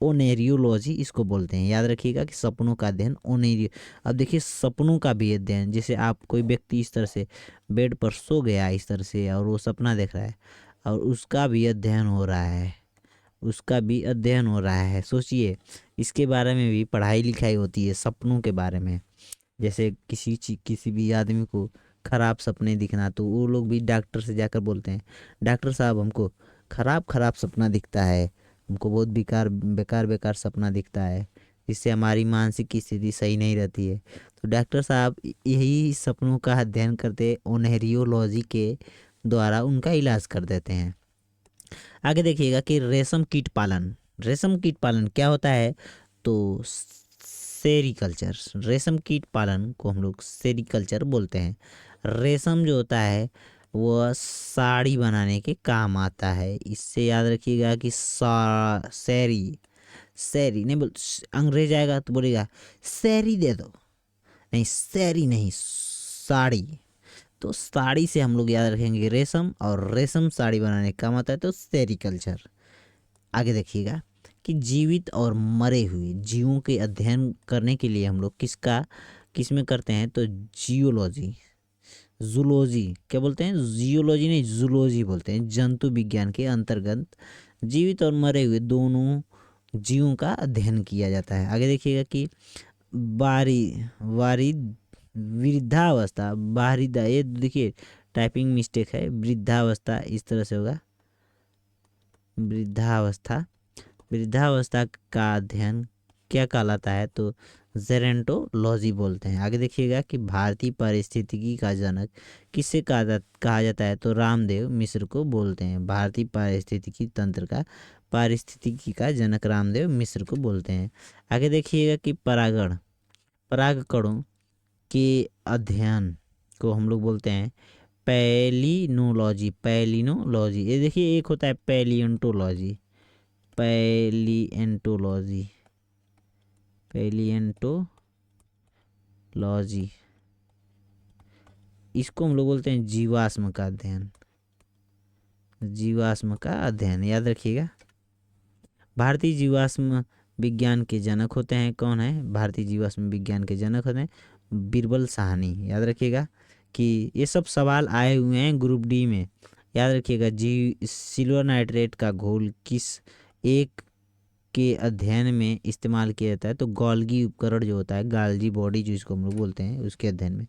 ओनेरियोलॉजी इसको बोलते हैं। याद रखिएगा कि सपनों का अध्ययन ओनेरियो। अब देखिए सपनों का भी अध्ययन, जैसे आप कोई व्यक्ति इस तरह से बेड पर सो गया इस तरह से और वो सपना देख रहा है और उसका भी अध्ययन हो रहा है, उसका भी अध्ययन हो रहा है। सोचिए, इसके बारे में भी पढ़ाई लिखाई होती है, सपनों के बारे में। जैसे किसी भी आदमी को खराब सपने दिखना, तो वो लोग भी डॉक्टर से जाकर बोलते हैं, डॉक्टर साहब हमको खराब खराब सपना दिखता है, हमको बहुत बेकार बेकार बेकार सपना दिखता है, जिससे हमारी मानसिक स्थिति सही नहीं रहती है। तो डॉक्टर साहब यही सपनों का अध्ययन करते ओनहरियोलॉजी के द्वारा उनका इलाज कर देते हैं। आगे देखिएगा कि रेशम कीट पालन क्या होता है। तो सेरीकल्चर, रेशम कीट पालन को हम लोग सेरीकल्चर बोलते हैं। रेशम जो होता है वह साड़ी बनाने के काम आता है। इससे याद रखिएगा कि सैरी सैरी नहीं बोल, अंग्रेज आएगा तो बोलेगा सैरी दे दो, नहीं सैरी नहीं, साड़ी। तो साड़ी से हम लोग याद रखेंगे रेशम, और रेशम साड़ी बनाने का काम आता है, तो सेरीकल्चर। आगे देखिएगा कि जीवित और मरे हुए जीवों के अध्ययन करने के लिए हम लोग किस में करते हैं, तो जियोलॉजी, जूलॉजी क्या बोलते हैं, जियोलॉजी नहीं जूलॉजी बोलते हैं। जंतु विज्ञान के अंतर्गत जीवित और मरे हुए दोनों जीवों का अध्ययन किया जाता है। आगे देखिएगा कि बारी वारी वृद्धावस्था, बारिदा, ये देखिए टाइपिंग मिस्टेक है, वृद्धावस्था इस तरह से होगा, वृद्धावस्था। वृद्धावस्था का अध्ययन क्या कहलाता है, तो जेरेंटोलॉजी बोलते हैं। आगे देखिएगा कि भारतीय पारिस्थितिकी का जनक किसे कहा जाता है, तो रामदेव मिश्र को बोलते हैं। भारतीय पारिस्थितिकी तंत्र का पारिस्थितिकी का जनक रामदेव मिश्र को बोलते हैं। आगे देखिएगा कि परागकणों के अध्ययन को हम लोग बोलते हैं पैलिनोलॉजी। ये देखिए, एक होता है पैलियंटोलॉजी, पैलियंटोलॉजी इसको हम लोग बोलते हैं जीवाश्म का अध्ययन, याद रखिएगा। भारतीय जीवाश्म विज्ञान के जनक होते हैं, कौन है, भारतीय जीवाश्म विज्ञान के जनक होते हैं बीरबल साहनी। याद रखिएगा कि ये सब सवाल आए हुए हैं ग्रुप डी में। याद रखिएगा, सिल्वर नाइट्रेट का घोल किस एक के अध्ययन में इस्तेमाल किया जाता है, तो गोल्गी उपकरण जो होता है, गाल्जी बॉडी जो इसको हम लोग बोलते हैं, उसके अध्ययन में।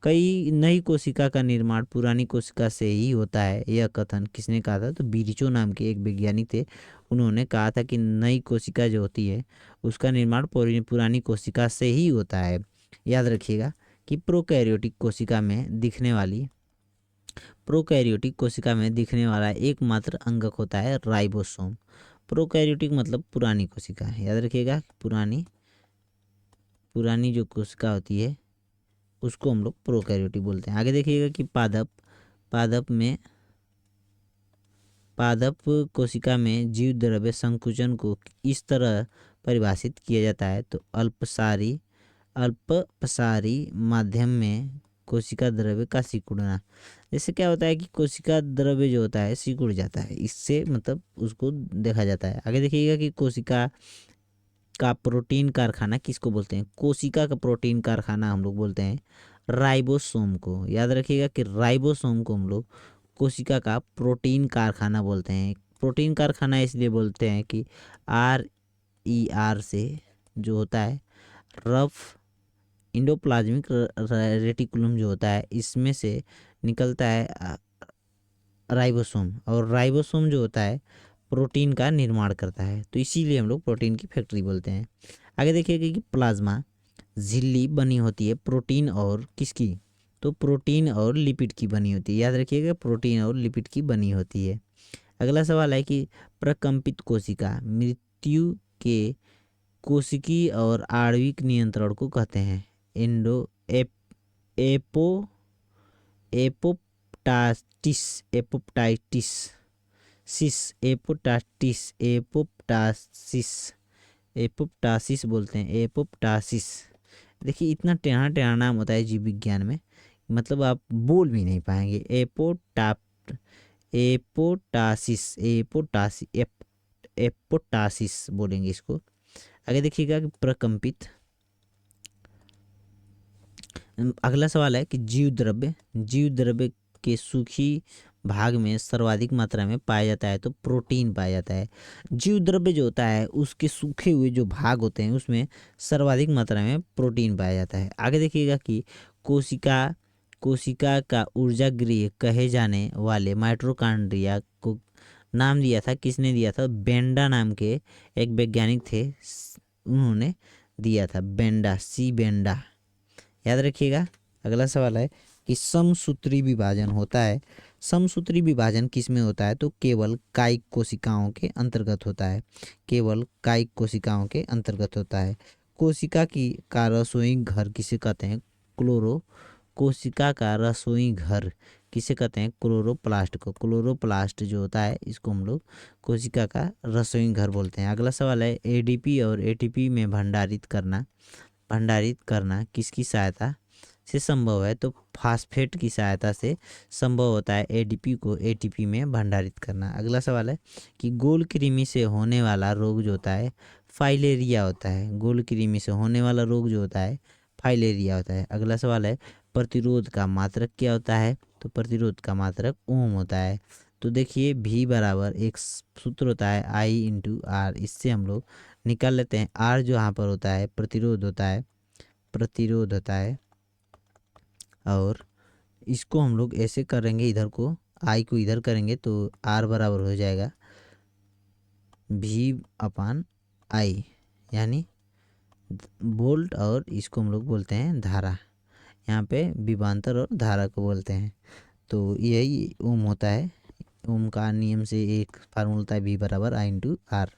कई नई कोशिका का निर्माण पुरानी कोशिका से ही होता है, यह कथन किसने कहा था, तो बीरिचो नाम के एक वैज्ञानिक थे। उन्होंने कहा था कि नई कोशिका जो होती है उसका निर्माण पुरानी कोशिका से ही होता है। याद रखिएगा कि प्रोकैरियोटिक कोशिका में दिखने वाला एकमात्र अंगक होता है राइबोसोम। प्रोकैरियोटिक मतलब पुरानी कोशिका है, याद रखिएगा। पुरानी जो कोशिका होती है उसको हम लोग प्रोकैरियोटिक बोलते हैं। आगे देखिएगा कि पादप कोशिका में जीव द्रव्य संकुचन को इस तरह परिभाषित किया जाता है, तो अल्पपसारी माध्यम में कोशिका द्रव्य का सिकुड़ना। जैसे क्या होता है कि कोशिका द्रव्य जो होता है सिकुड़ जाता है, इससे मतलब उसको देखा जाता है। आगे देखिएगा कि कोशिका का प्रोटीन कारखाना किसको बोलते हैं, कोशिका का प्रोटीन कारखाना हम लोग बोलते हैं राइबोसोम को। याद रखिएगा कि राइबोसोम को हम लोग कोशिका का प्रोटीन कारखाना बोलते हैं। प्रोटीन कारखाना इसलिए बोलते हैं कि RER से जो होता है रफ इंडोप्लाज्मिक रेटिकुलम जो होता है, इसमें से निकलता है राइबोसोम, और राइबोसोम जो होता है प्रोटीन का निर्माण करता है, तो इसीलिए हम लोग प्रोटीन की फैक्ट्री बोलते हैं। आगे देखिएगा कि प्लाज्मा झिल्ली बनी होती है प्रोटीन और किसकी, तो प्रोटीन और लिपिड की बनी होती है। याद रखिएगा, प्रोटीन और लिपिड की बनी होती है। अगला सवाल है कि प्रकंपित कोशिका मृत्यु के कोशिकी और आणविक नियंत्रण को कहते हैं एंडो एपो एपोप्टाटिस एपोप्टासिस बोलते हैं, एपोप्टासिस। देखिए, इतना टेढ़ा टेढ़ा नाम होता है जीव विज्ञान में, मतलब आप बोल भी नहीं पाएंगे। एपोटासिस बोलेंगे इसको। आगे देखिएगा कि प्रकंपित। अगला सवाल है कि जीव द्रव्य के सूखी भाग में सर्वाधिक मात्रा में पाया जाता है तो प्रोटीन पाया जाता है। जीव द्रव्य जो होता है उसके सूखे हुए जो भाग होते हैं उसमें सर्वाधिक मात्रा में प्रोटीन पाया जाता है। आगे देखिएगा कि कोशिका कोशिका का ऊर्जा गृह कहे जाने वाले माइटोकॉन्ड्रिया को नाम दिया था, किसने दिया था? बेंडा नाम के एक वैज्ञानिक थे, उन्होंने दिया था, बेंडा, सी बेंडा। याद रखिएगा। अगला सवाल है कि समसूत्री विभाजन होता है। समसूत्री विभाजन किस में होता है? तो केवल कायिक कोशिकाओं के अंतर्गत होता है, केवल कायिक कोशिकाओं के अंतर्गत होता है। कोशिका की का रसोई घर किसे कहते हैं? कोशिका का रसोई घर किसे कहते हैं? क्लोरोप्लास्ट को। क्लोरोप्लास्ट जो होता है इसको हम लोग कोशिका का रसोई घर बोलते हैं। अगला सवाल है एडीपी और एटीपी में भंडारित करना किसकी सहायता से संभव है? तो फास्फेट की सहायता से संभव होता है एडीपी को एटीपी में भंडारित करना। अगला सवाल है कि गोल कृमि से होने वाला रोग जो होता है फाइलेरिया होता है। गोल कृमि से होने वाला रोग जो होता है फाइलेरिया होता है। अगला सवाल है प्रतिरोध का मात्रक क्या होता है? तो प्रतिरोध का मात्रक ओम होता है। तो देखिए V बराबर एक सूत्र होता है I/R, इससे हम लोग निकाल लेते हैं। R जो यहाँ पर होता है प्रतिरोध होता है, और इसको हम लोग ऐसे करेंगे, इधर को I को इधर करेंगे तो R बराबर हो जाएगा V/I, यानी वोल्ट, और इसको हम लोग बोलते हैं धारा। यहाँ पे विभवांतर और धारा को बोलते हैं। तो यही ओम होता है। ओम का नियम से एक फार्मूला होता है V बराबर I/R।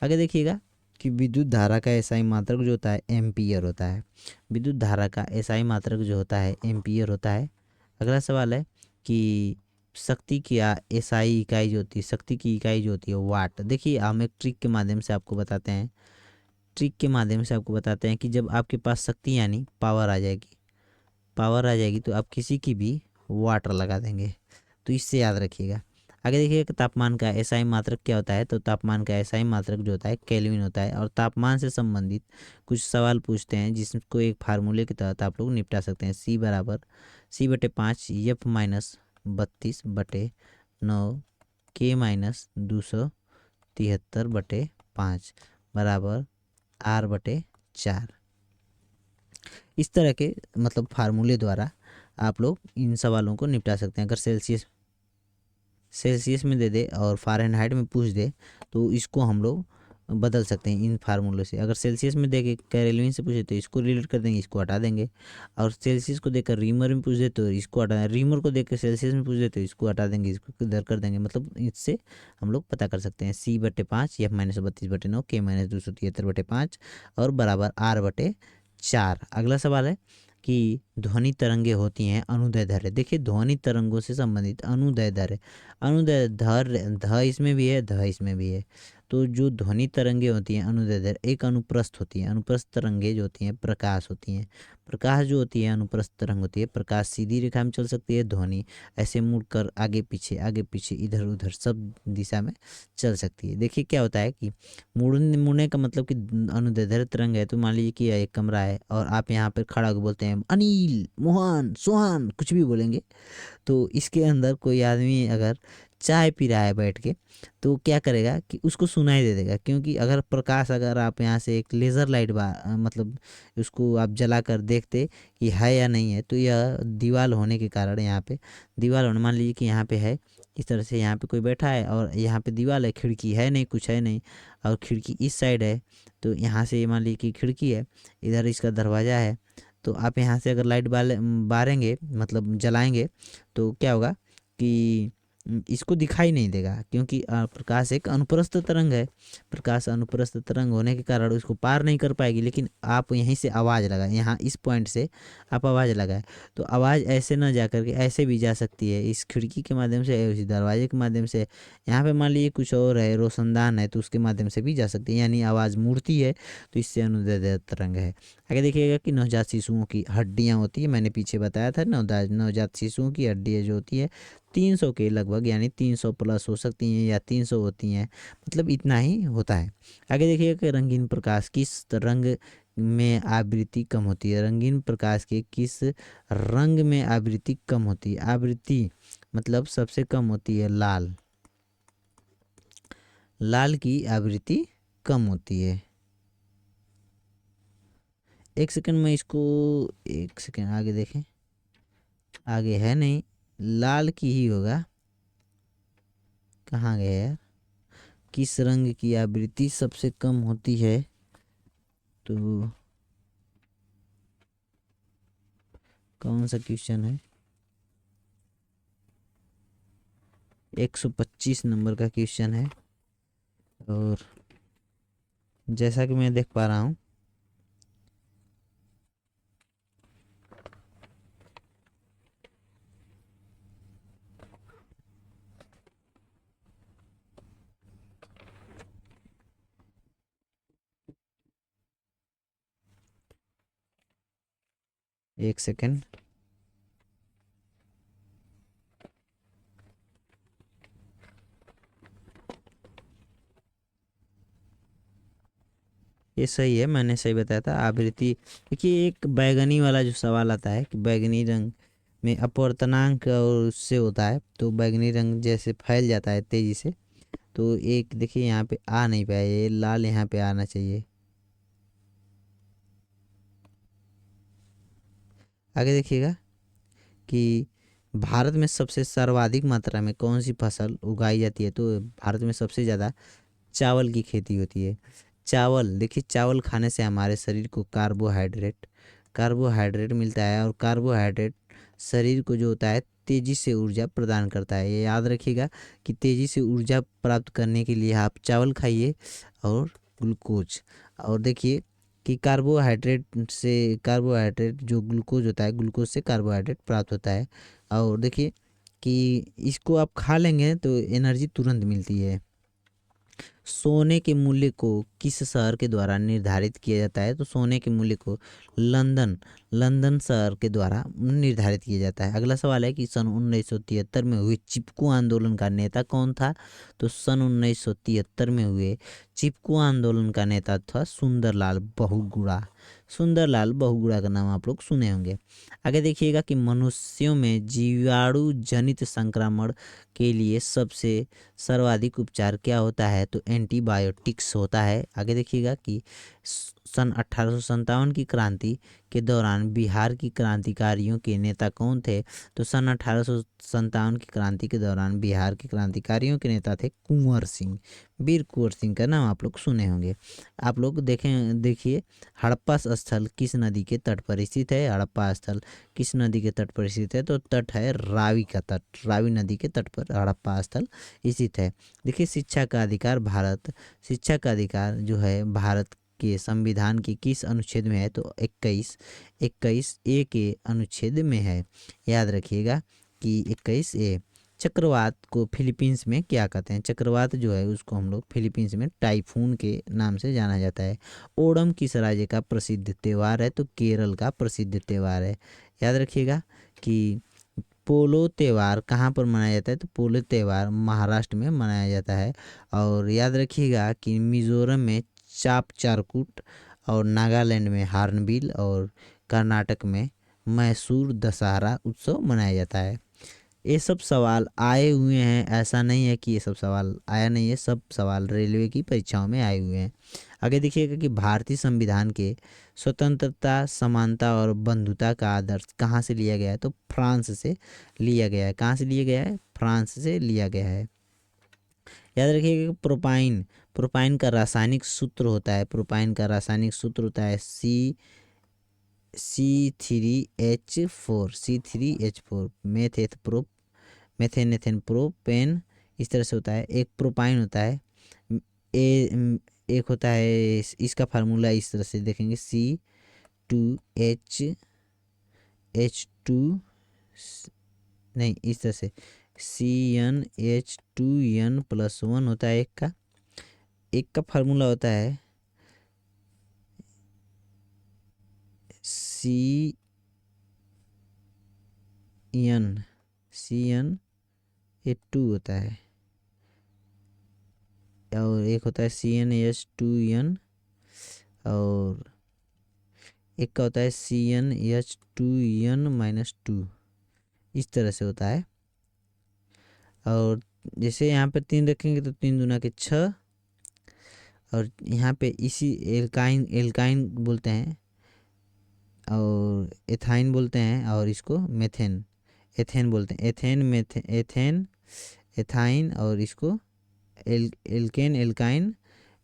आगे देखिएगा कि विद्युत धारा का एसआई मात्रक जो होता है एम्पियर होता है। विद्युत धारा का एसआई मात्रक जो होता है एम्पियर होता है। अगला सवाल है कि शक्ति की एसआई इकाई जो होती है, शक्ति की इकाई जो होती है वाट। देखिए हम एक ट्रिक के माध्यम से आपको बताते हैं कि जब आपके पास शक्ति यानी पावर आ जाएगी तो आप किसी की भी वाट लगा देंगे। तो इससे याद रखिएगा। आगे देखिए कि तापमान का एसआई मात्रक क्या होता है? तो तापमान का एसआई मात्रक जो होता है केल्विन होता है। और तापमान से संबंधित कुछ सवाल पूछते हैं जिसको एक फार्मूले के तहत आप लोग निपटा सकते हैं। C/5 F-32/9 K-273/5 बराबर R/4। इस तरह के मतलब फार्मूले द्वारा आप लोग इन सवालों को निपटा सकते हैं। अगर सेल्सियस में दे दे और फ़ारेनहाइट में पूछ दे तो इसको हम लोग बदल सकते हैं इन फार्मूलों से। अगर सेल्सियस में दे के केल्विन से पूछे तो इसको रिलेट कर देंगे, इसको हटा देंगे। और सेल्सियस को देकर रीमर में पूछ दे तो इसको हटा, रीमर को देकर सेल्सियस में पूछ दे तो इसको हटा देंगे, इसको इधर कर देंगे। मतलब इससे हम लोग पता कर सकते हैं C/5 F-32/9 K-273/5 और बराबर R/4। अगला सवाल है कि ध्वनि तरंगे होती हैं अनुदैर्ध्य धैर्य। देखिए ध्वनि तरंगों से संबंधित अनुदैर्ध्य ध इसमें भी है, ध इसमें भी है। तो जो ध्वनि तरंगे होती हैं अनुदैर्ध्य, एक अनुप्रस्थ होती हैं। अनुप्रस्थ तरंगे जो होती हैं प्रकाश होती हैं। प्रकाश जो होती है अनुप्रस्थ तरंग होती है। प्रकाश सीधी रेखा में चल सकती है, ध्वनि ऐसे मुड़कर आगे पीछे इधर उधर सब दिशा में चल सकती है। देखिए क्या होता है कि मुड़ने का मतलब कि अनुदैर्ध्य तरंग है। तो मान लीजिए कि एक कमरा है और आप यहाँ पर खड़ा होकर बोलते हैं अनिल, मोहन, सोहन, कुछ भी बोलेंगे, तो इसके अंदर कोई आदमी अगर चाय पी रहा है बैठ के तो क्या करेगा कि उसको सुनाई दे देगा। क्योंकि अगर प्रकाश, अगर आप यहाँ से एक लेज़र लाइट मतलब उसको आप जला कर देखते कि है या नहीं है, तो यह दीवार होने के कारण, यहाँ पे दीवार होने, मान लीजिए कि यहाँ पे है इस तरह से, यहाँ पे कोई बैठा है और यहाँ पे दीवार है, खिड़की है नहीं, कुछ है नहीं, और खिड़की इस साइड है। तो यहाँ से मान लीजिए कि खिड़की है, इधर इसका दरवाज़ा है। तो आप यहाँ से अगर लाइट बारेंगे मतलब जलाएंगे तो क्या होगा कि इसको दिखाई नहीं देगा। क्योंकि प्रकाश एक अनुप्रस्थ तरंग है। प्रकाश अनुप्रस्थ तरंग होने के कारण उसको पार नहीं कर पाएगी। लेकिन आप यहीं से आवाज़ लगाए, यहाँ इस पॉइंट से आप आवाज़ लगाए तो आवाज़ ऐसे ना जा कर के ऐसे भी जा सकती है, इस खिड़की के माध्यम से, उस दरवाजे के माध्यम से। यहाँ पे मान लीजिए कुछ और है, रोशनदान है, तो उसके माध्यम से भी जा सकती है, यानी आवाज़ मूर्ति है, तो इससे अनुदैर्ध्य तरंग है। आगे देखिएगा कि नवजात शिशुओं की हड्डियाँ होती है, मैंने पीछे बताया था, नवजात शिशुओं की हड्डियाँ जो होती है 300 के लगभग, यानी 300 प्लस हो सकती हैं या 300 होती हैं, मतलब इतना ही होता है। आगे देखिए कि रंगीन प्रकाश किस रंग में आवृत्ति कम होती है। रंगीन प्रकाश के किस रंग में आवृत्ति कम होती है? आवृत्ति मतलब सबसे कम होती है लाल, लाल की आवृत्ति कम होती है। एक सेकंड में इसको, एक सेकंड आगे देखें, आगे है नहीं, लाल की ही होगा। कहाँ गया यार, किस रंग की आवृत्ति सबसे कम होती है, तो कौन सा क्वेश्चन है, 125 नंबर का क्वेश्चन है। और जैसा कि मैं देख पा रहा हूँ, एक सेकंड, ये सही है, मैंने सही बताया था आवृत्ति। देखिए एक बैगनी वाला जो सवाल आता है कि बैगनी रंग में अपवर्तनांक और उससे होता है, तो बैगनी रंग जैसे फैल जाता है तेजी से, तो एक देखिए यहाँ पे आ नहीं पाया, ये लाल यहाँ पे आना चाहिए। आगे देखिएगा कि भारत में सबसे सर्वाधिक मात्रा में कौन सी फसल उगाई जाती है, तो भारत में सबसे ज़्यादा चावल की खेती होती है। चावल, देखिए चावल खाने से हमारे शरीर को कार्बोहाइड्रेट कार्बोहाइड्रेट मिलता है, और कार्बोहाइड्रेट शरीर को जो होता है तेज़ी से ऊर्जा प्रदान करता है। ये याद रखिएगा कि तेज़ी से ऊर्जा प्राप्त करने के लिए आप चावल खाइए और ग्लूकोज। और देखिए कि कार्बोहाइड्रेट जो ग्लूकोज होता है, ग्लूकोज से कार्बोहाइड्रेट प्राप्त होता है। और देखिए कि इसको आप खा लेंगे तो एनर्जी तुरंत मिलती है। सोने के मूल्य को किस शहर के द्वारा निर्धारित किया जाता है, तो सोने के मूल्य को लंदन लंदन शहर के द्वारा निर्धारित किया जाता है। अगला सवाल है कि सन 1973 में हुए चिपकू आंदोलन का नेता कौन था, तो सन 1973 में हुए चिपकू आंदोलन का नेता था सुंदरलाल बहुगुणा। सुंदरलाल बहुगुणा का नाम आप लोग सुने होंगे। आगे देखिएगा कि मनुष्यों में जीवाणु जनित संक्रमण के लिए सबसे सर्वाधिक उपचार क्या होता है, तो एंटीबायोटिक्स होता है। आगे देखिएगा कि सन 1857 की क्रांति के दौरान बिहार की क्रांतिकारियों के नेता कौन थे, तो सन 1857 की क्रांति के दौरान बिहार के क्रांतिकारियों के नेता थे कुंवर सिंह। वीर कुंवर सिंह का नाम आप लोग सुने होंगे। आप लोग देखें, देखिए हड़प्पा स्थल किस नदी के तट पर स्थित है, हड़प्पा स्थल किस नदी के तट पर स्थित है, तो तट है रावी का तट, रावी नदी के तट पर हड़प्पा स्थल स्थित है। देखिए शिक्षा का अधिकार, शिक्षा का अधिकार जो है भारत के संविधान के किस अनुच्छेद में है, तो 21 ए के अनुच्छेद में है। याद रखिएगा कि 21 ए। चक्रवात को फिलीपींस में क्या कहते हैं, चक्रवात जो है उसको हम लोग फिलीपींस में टाइफून के नाम से जाना जाता है। ओणम किस राज्य का प्रसिद्ध त्यौहार है, तो केरल का प्रसिद्ध त्यौहार है। याद रखिएगा कि पोलो त्यौहार कहाँ पर मनाया जाता है, तो पोलो त्यौहार महाराष्ट्र में मनाया जाता है। और याद रखिएगा कि मिज़ोरम में चाप चारकुट, और नागालैंड में हार्नबिल, और कर्नाटक में मैसूर दशहरा उत्सव मनाया जाता है। ये सब सवाल आए हुए हैं, ऐसा नहीं है कि ये सब सवाल आया नहीं है, सब सवाल रेलवे की परीक्षाओं में आए हुए हैं। आगे देखिएगा कि भारतीय संविधान के स्वतंत्रता, समानता और बंधुता का आदर्श कहाँ से लिया गया है, तो फ्रांस से लिया गया है। कहाँ से लिया गया है, फ्रांस से लिया गया है। याद रखिएगा कि प्रोपाइन का रासायनिक सूत्र होता है, प्रोपाइन का रासायनिक सूत्र होता है C3H4 मेथेनेथेन प्रोपेन, इस तरह से होता है। एक प्रोपाइन होता है, एक होता है, इसका फार्मूला इस तरह से देखेंगे, C2H नहीं, इस तरह से CnH2n+1 होता है। एक का फार्मूला होता है CnA2 होता है, और एक होता है CnH2n, और एक का होता है CnH2n-2, इस तरह से होता है। और जैसे यहाँ पे 3 रखेंगे तो 3 दूना के 6, और यहाँ पे इसी एल्काइन एल्काइन बोलते हैं और एथाइन बोलते हैं, और इसको मेथेन एथेन बोलते हैं। एथेन एथाइन, और इसको alkane alkyne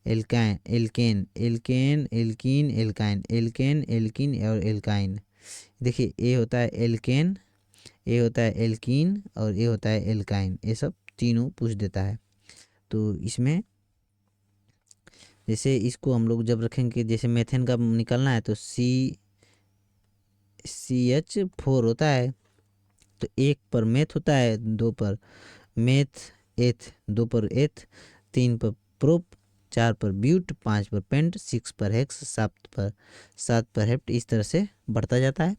alkyne alkane alkane alkene alkyne alkane alkene और एल्काइन। देखिए ये होता है एल्केन, ये होता है एल्कीन, और ये होता है एल्काइन। ये सब तीनों पूछ देता है। तो इसमें जैसे इसको हम लोग जब रखेंगे, जैसे मेथेन का निकलना है तो CH4 होता है, तो 1 पर मेथ होता है, 2 पर मेथ एथ, 2 पर एथ, 3 पर प्रोप, 4 पर ब्यूट, 5 पर पेंट, 6 पर हेक्स, 7 पर हेप्ट। इस तरह से बढ़ता जाता है।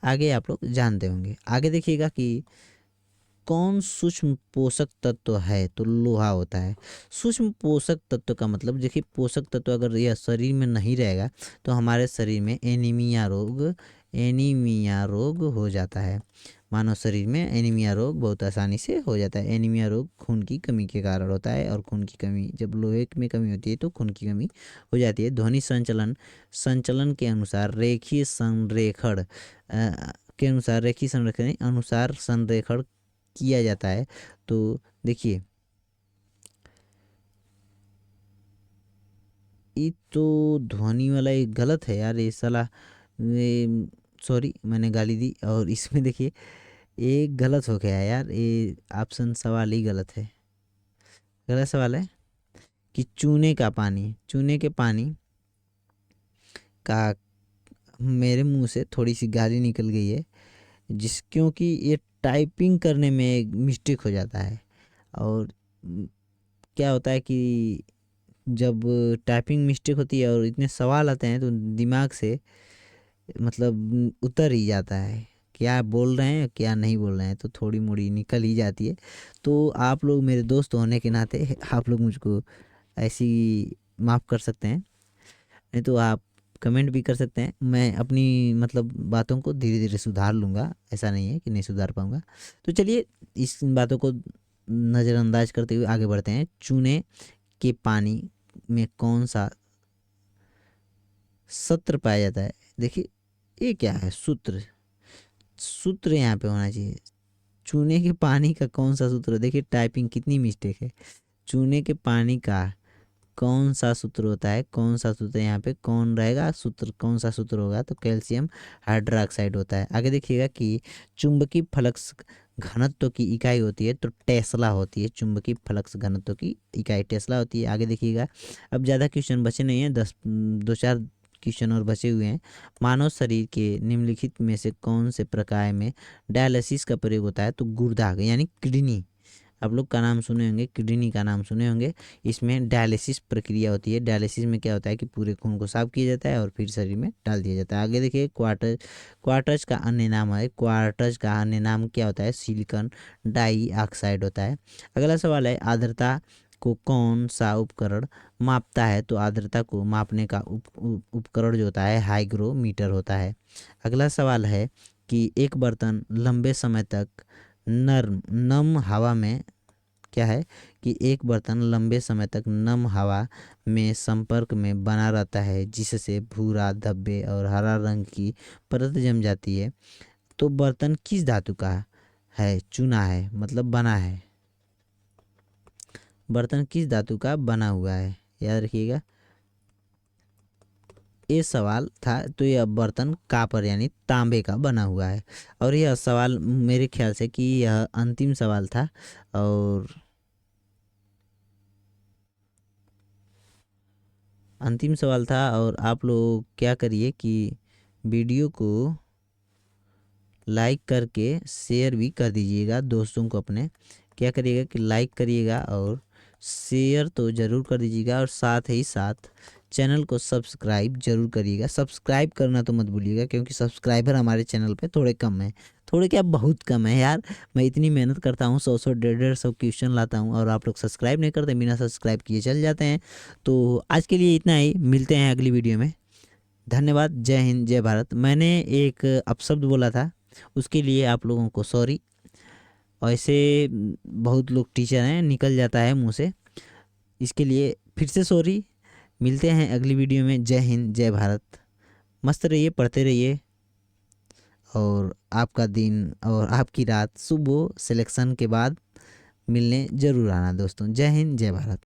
आगे आप लोग जानते होंगे। आगे देखिएगा कि कौन सूक्ष्म पोषक तत्व है, तो लोहा होता है। सूक्ष्म पोषक तत्व का मतलब, देखिए पोषक तत्व अगर यह शरीर में नहीं रहेगा तो हमारे शरीर में एनीमिया रोग हो जाता है। मानव शरीर में एनीमिया रोग बहुत आसानी से हो जाता है। एनीमिया रोग खून की कमी के कारण होता है, और खून की कमी, जब लोहे में कमी होती है तो खून की कमी हो जाती है। ध्वनि संचलन के अनुसार रेखीय संरेखण अनुसार संरेखण किया जाता है। तो देखिए ये तो ध्वनि वाला ये गलत है यार, ये साला, सॉरी मैंने गाली दी। और इसमें देखिए ये गलत हो गया यार, ये ऑप्शन सवाल ही गलत है, गलत सवाल है कि चूने के पानी का, मेरे मुंह से थोड़ी सी गाली निकल गई है, क्योंकि ये टाइपिंग करने में मिस्टेक हो जाता है। और क्या होता है कि जब टाइपिंग मिस्टेक होती है और इतने सवाल आते हैं तो दिमाग से मतलब उतर ही जाता है, क्या बोल रहे हैं क्या नहीं बोल रहे हैं, तो थोड़ी मोड़ी निकल ही जाती है। तो आप लोग मेरे दोस्त होने के नाते आप लोग मुझको ऐसी माफ़ कर सकते हैं, नहीं तो आप कमेंट भी कर सकते हैं। मैं अपनी मतलब बातों को धीरे धीरे सुधार लूँगा, ऐसा नहीं है कि नहीं सुधार पाऊँगा। तो चलिए इस बातों को नज़रअंदाज करते हुए आगे बढ़ते हैं। चूने के पानी में कौन सा सत्र पाया जाता है? देखिए ये क्या है, सूत्र यहाँ पे होना चाहिए। चूने के पानी का कौन सा सूत्र? देखिए टाइपिंग कितनी मिस्टेक है। चूने के पानी का कौन सा सूत्र होता है, कौन सा सूत्र यहाँ पे कौन रहेगा, सूत्र कौन सा सूत्र होगा, तो कैल्शियम हाइड्रोक्साइड होता है। आगे देखिएगा कि चुंबकीय फ्लक्स घनत्व की इकाई होती है, तो टेस्ला होती है। चुंबकीय फ्लक्स घनत्व की इकाई टेस्ला होती है। आगे देखिएगा, अब ज़्यादा क्वेश्चन बचे नहीं हैं, 2-4 क्वेश्चन और बचे हुए हैं। मानव शरीर के निम्नलिखित में से कौन से प्रकार में डायलिसिस का प्रयोग होता है? तो गुर्दा यानी किडनी, आप लोग का नाम सुने होंगे, किडनी का नाम सुने होंगे। इसमें डायलिसिस प्रक्रिया होती है। डायलिसिस में क्या होता है कि पूरे खून को साफ किया जाता है और फिर शरीर में डाल दिया जाता है। आगे देखिए क्वार्टज का अन्य नाम है। क्वार्टज का अन्य नाम क्या होता है? सिलिकॉन डाइऑक्साइड होता है। अगला सवाल है, आर्द्रता को कौन सा उपकरण मापता है? तो आर्द्रता को मापने का उपकरण जो होता है हाइग्रोमीटर होता है। अगला सवाल है कि एक बर्तन लंबे समय तक नम हवा में, क्या है कि एक बर्तन लंबे समय तक नम हवा में संपर्क में बना रहता है, जिससे भूरा, धब्बे और हरा रंग की परत जम जाती है। तो बर्तन किस धातु का है? चूना है, मतलब बना है। बर्तन किस धातु का बना हुआ है, याद रखिएगा। ये सवाल था, तो यह बर्तन कापर यानी तांबे का बना हुआ है। और यह सवाल मेरे ख्याल से कि यह अंतिम सवाल था, और अंतिम सवाल था। और आप लोग क्या करिए कि वीडियो को लाइक करके शेयर भी कर दीजिएगा दोस्तों को अपने। क्या करिएगा कि लाइक करिएगा और शेयर तो ज़रूर कर दीजिएगा, और साथ ही साथ चैनल को सब्सक्राइब जरूर करिएगा। सब्सक्राइब करना तो मत भूलिएगा, क्योंकि सब्सक्राइबर हमारे चैनल पे थोड़े कम हैं, थोड़े क्या बहुत कम है यार। मैं इतनी मेहनत करता हूँ, 100 150 क्वेश्चन लाता हूँ, और आप लोग सब्सक्राइब नहीं करते, बिना सब्सक्राइब किए चल जाते हैं। तो आज के लिए इतना ही, मिलते हैं अगली वीडियो में। धन्यवाद। जय हिंद, जय भारत। मैंने एक अपशब्द बोला था, उसके लिए आप लोगों को सॉरी। और ऐसे बहुत लोग टीचर हैं, निकल जाता है मुंह से, इसके लिए फिर से सॉरी। मिलते हैं अगली वीडियो में। जय हिंद, जय भारत। मस्त रहिए, पढ़ते रहिए, और आपका दिन और आपकी रात शुभ हो। सिलेक्शन के बाद मिलने ज़रूर आना दोस्तों। जय हिंद, जय भारत।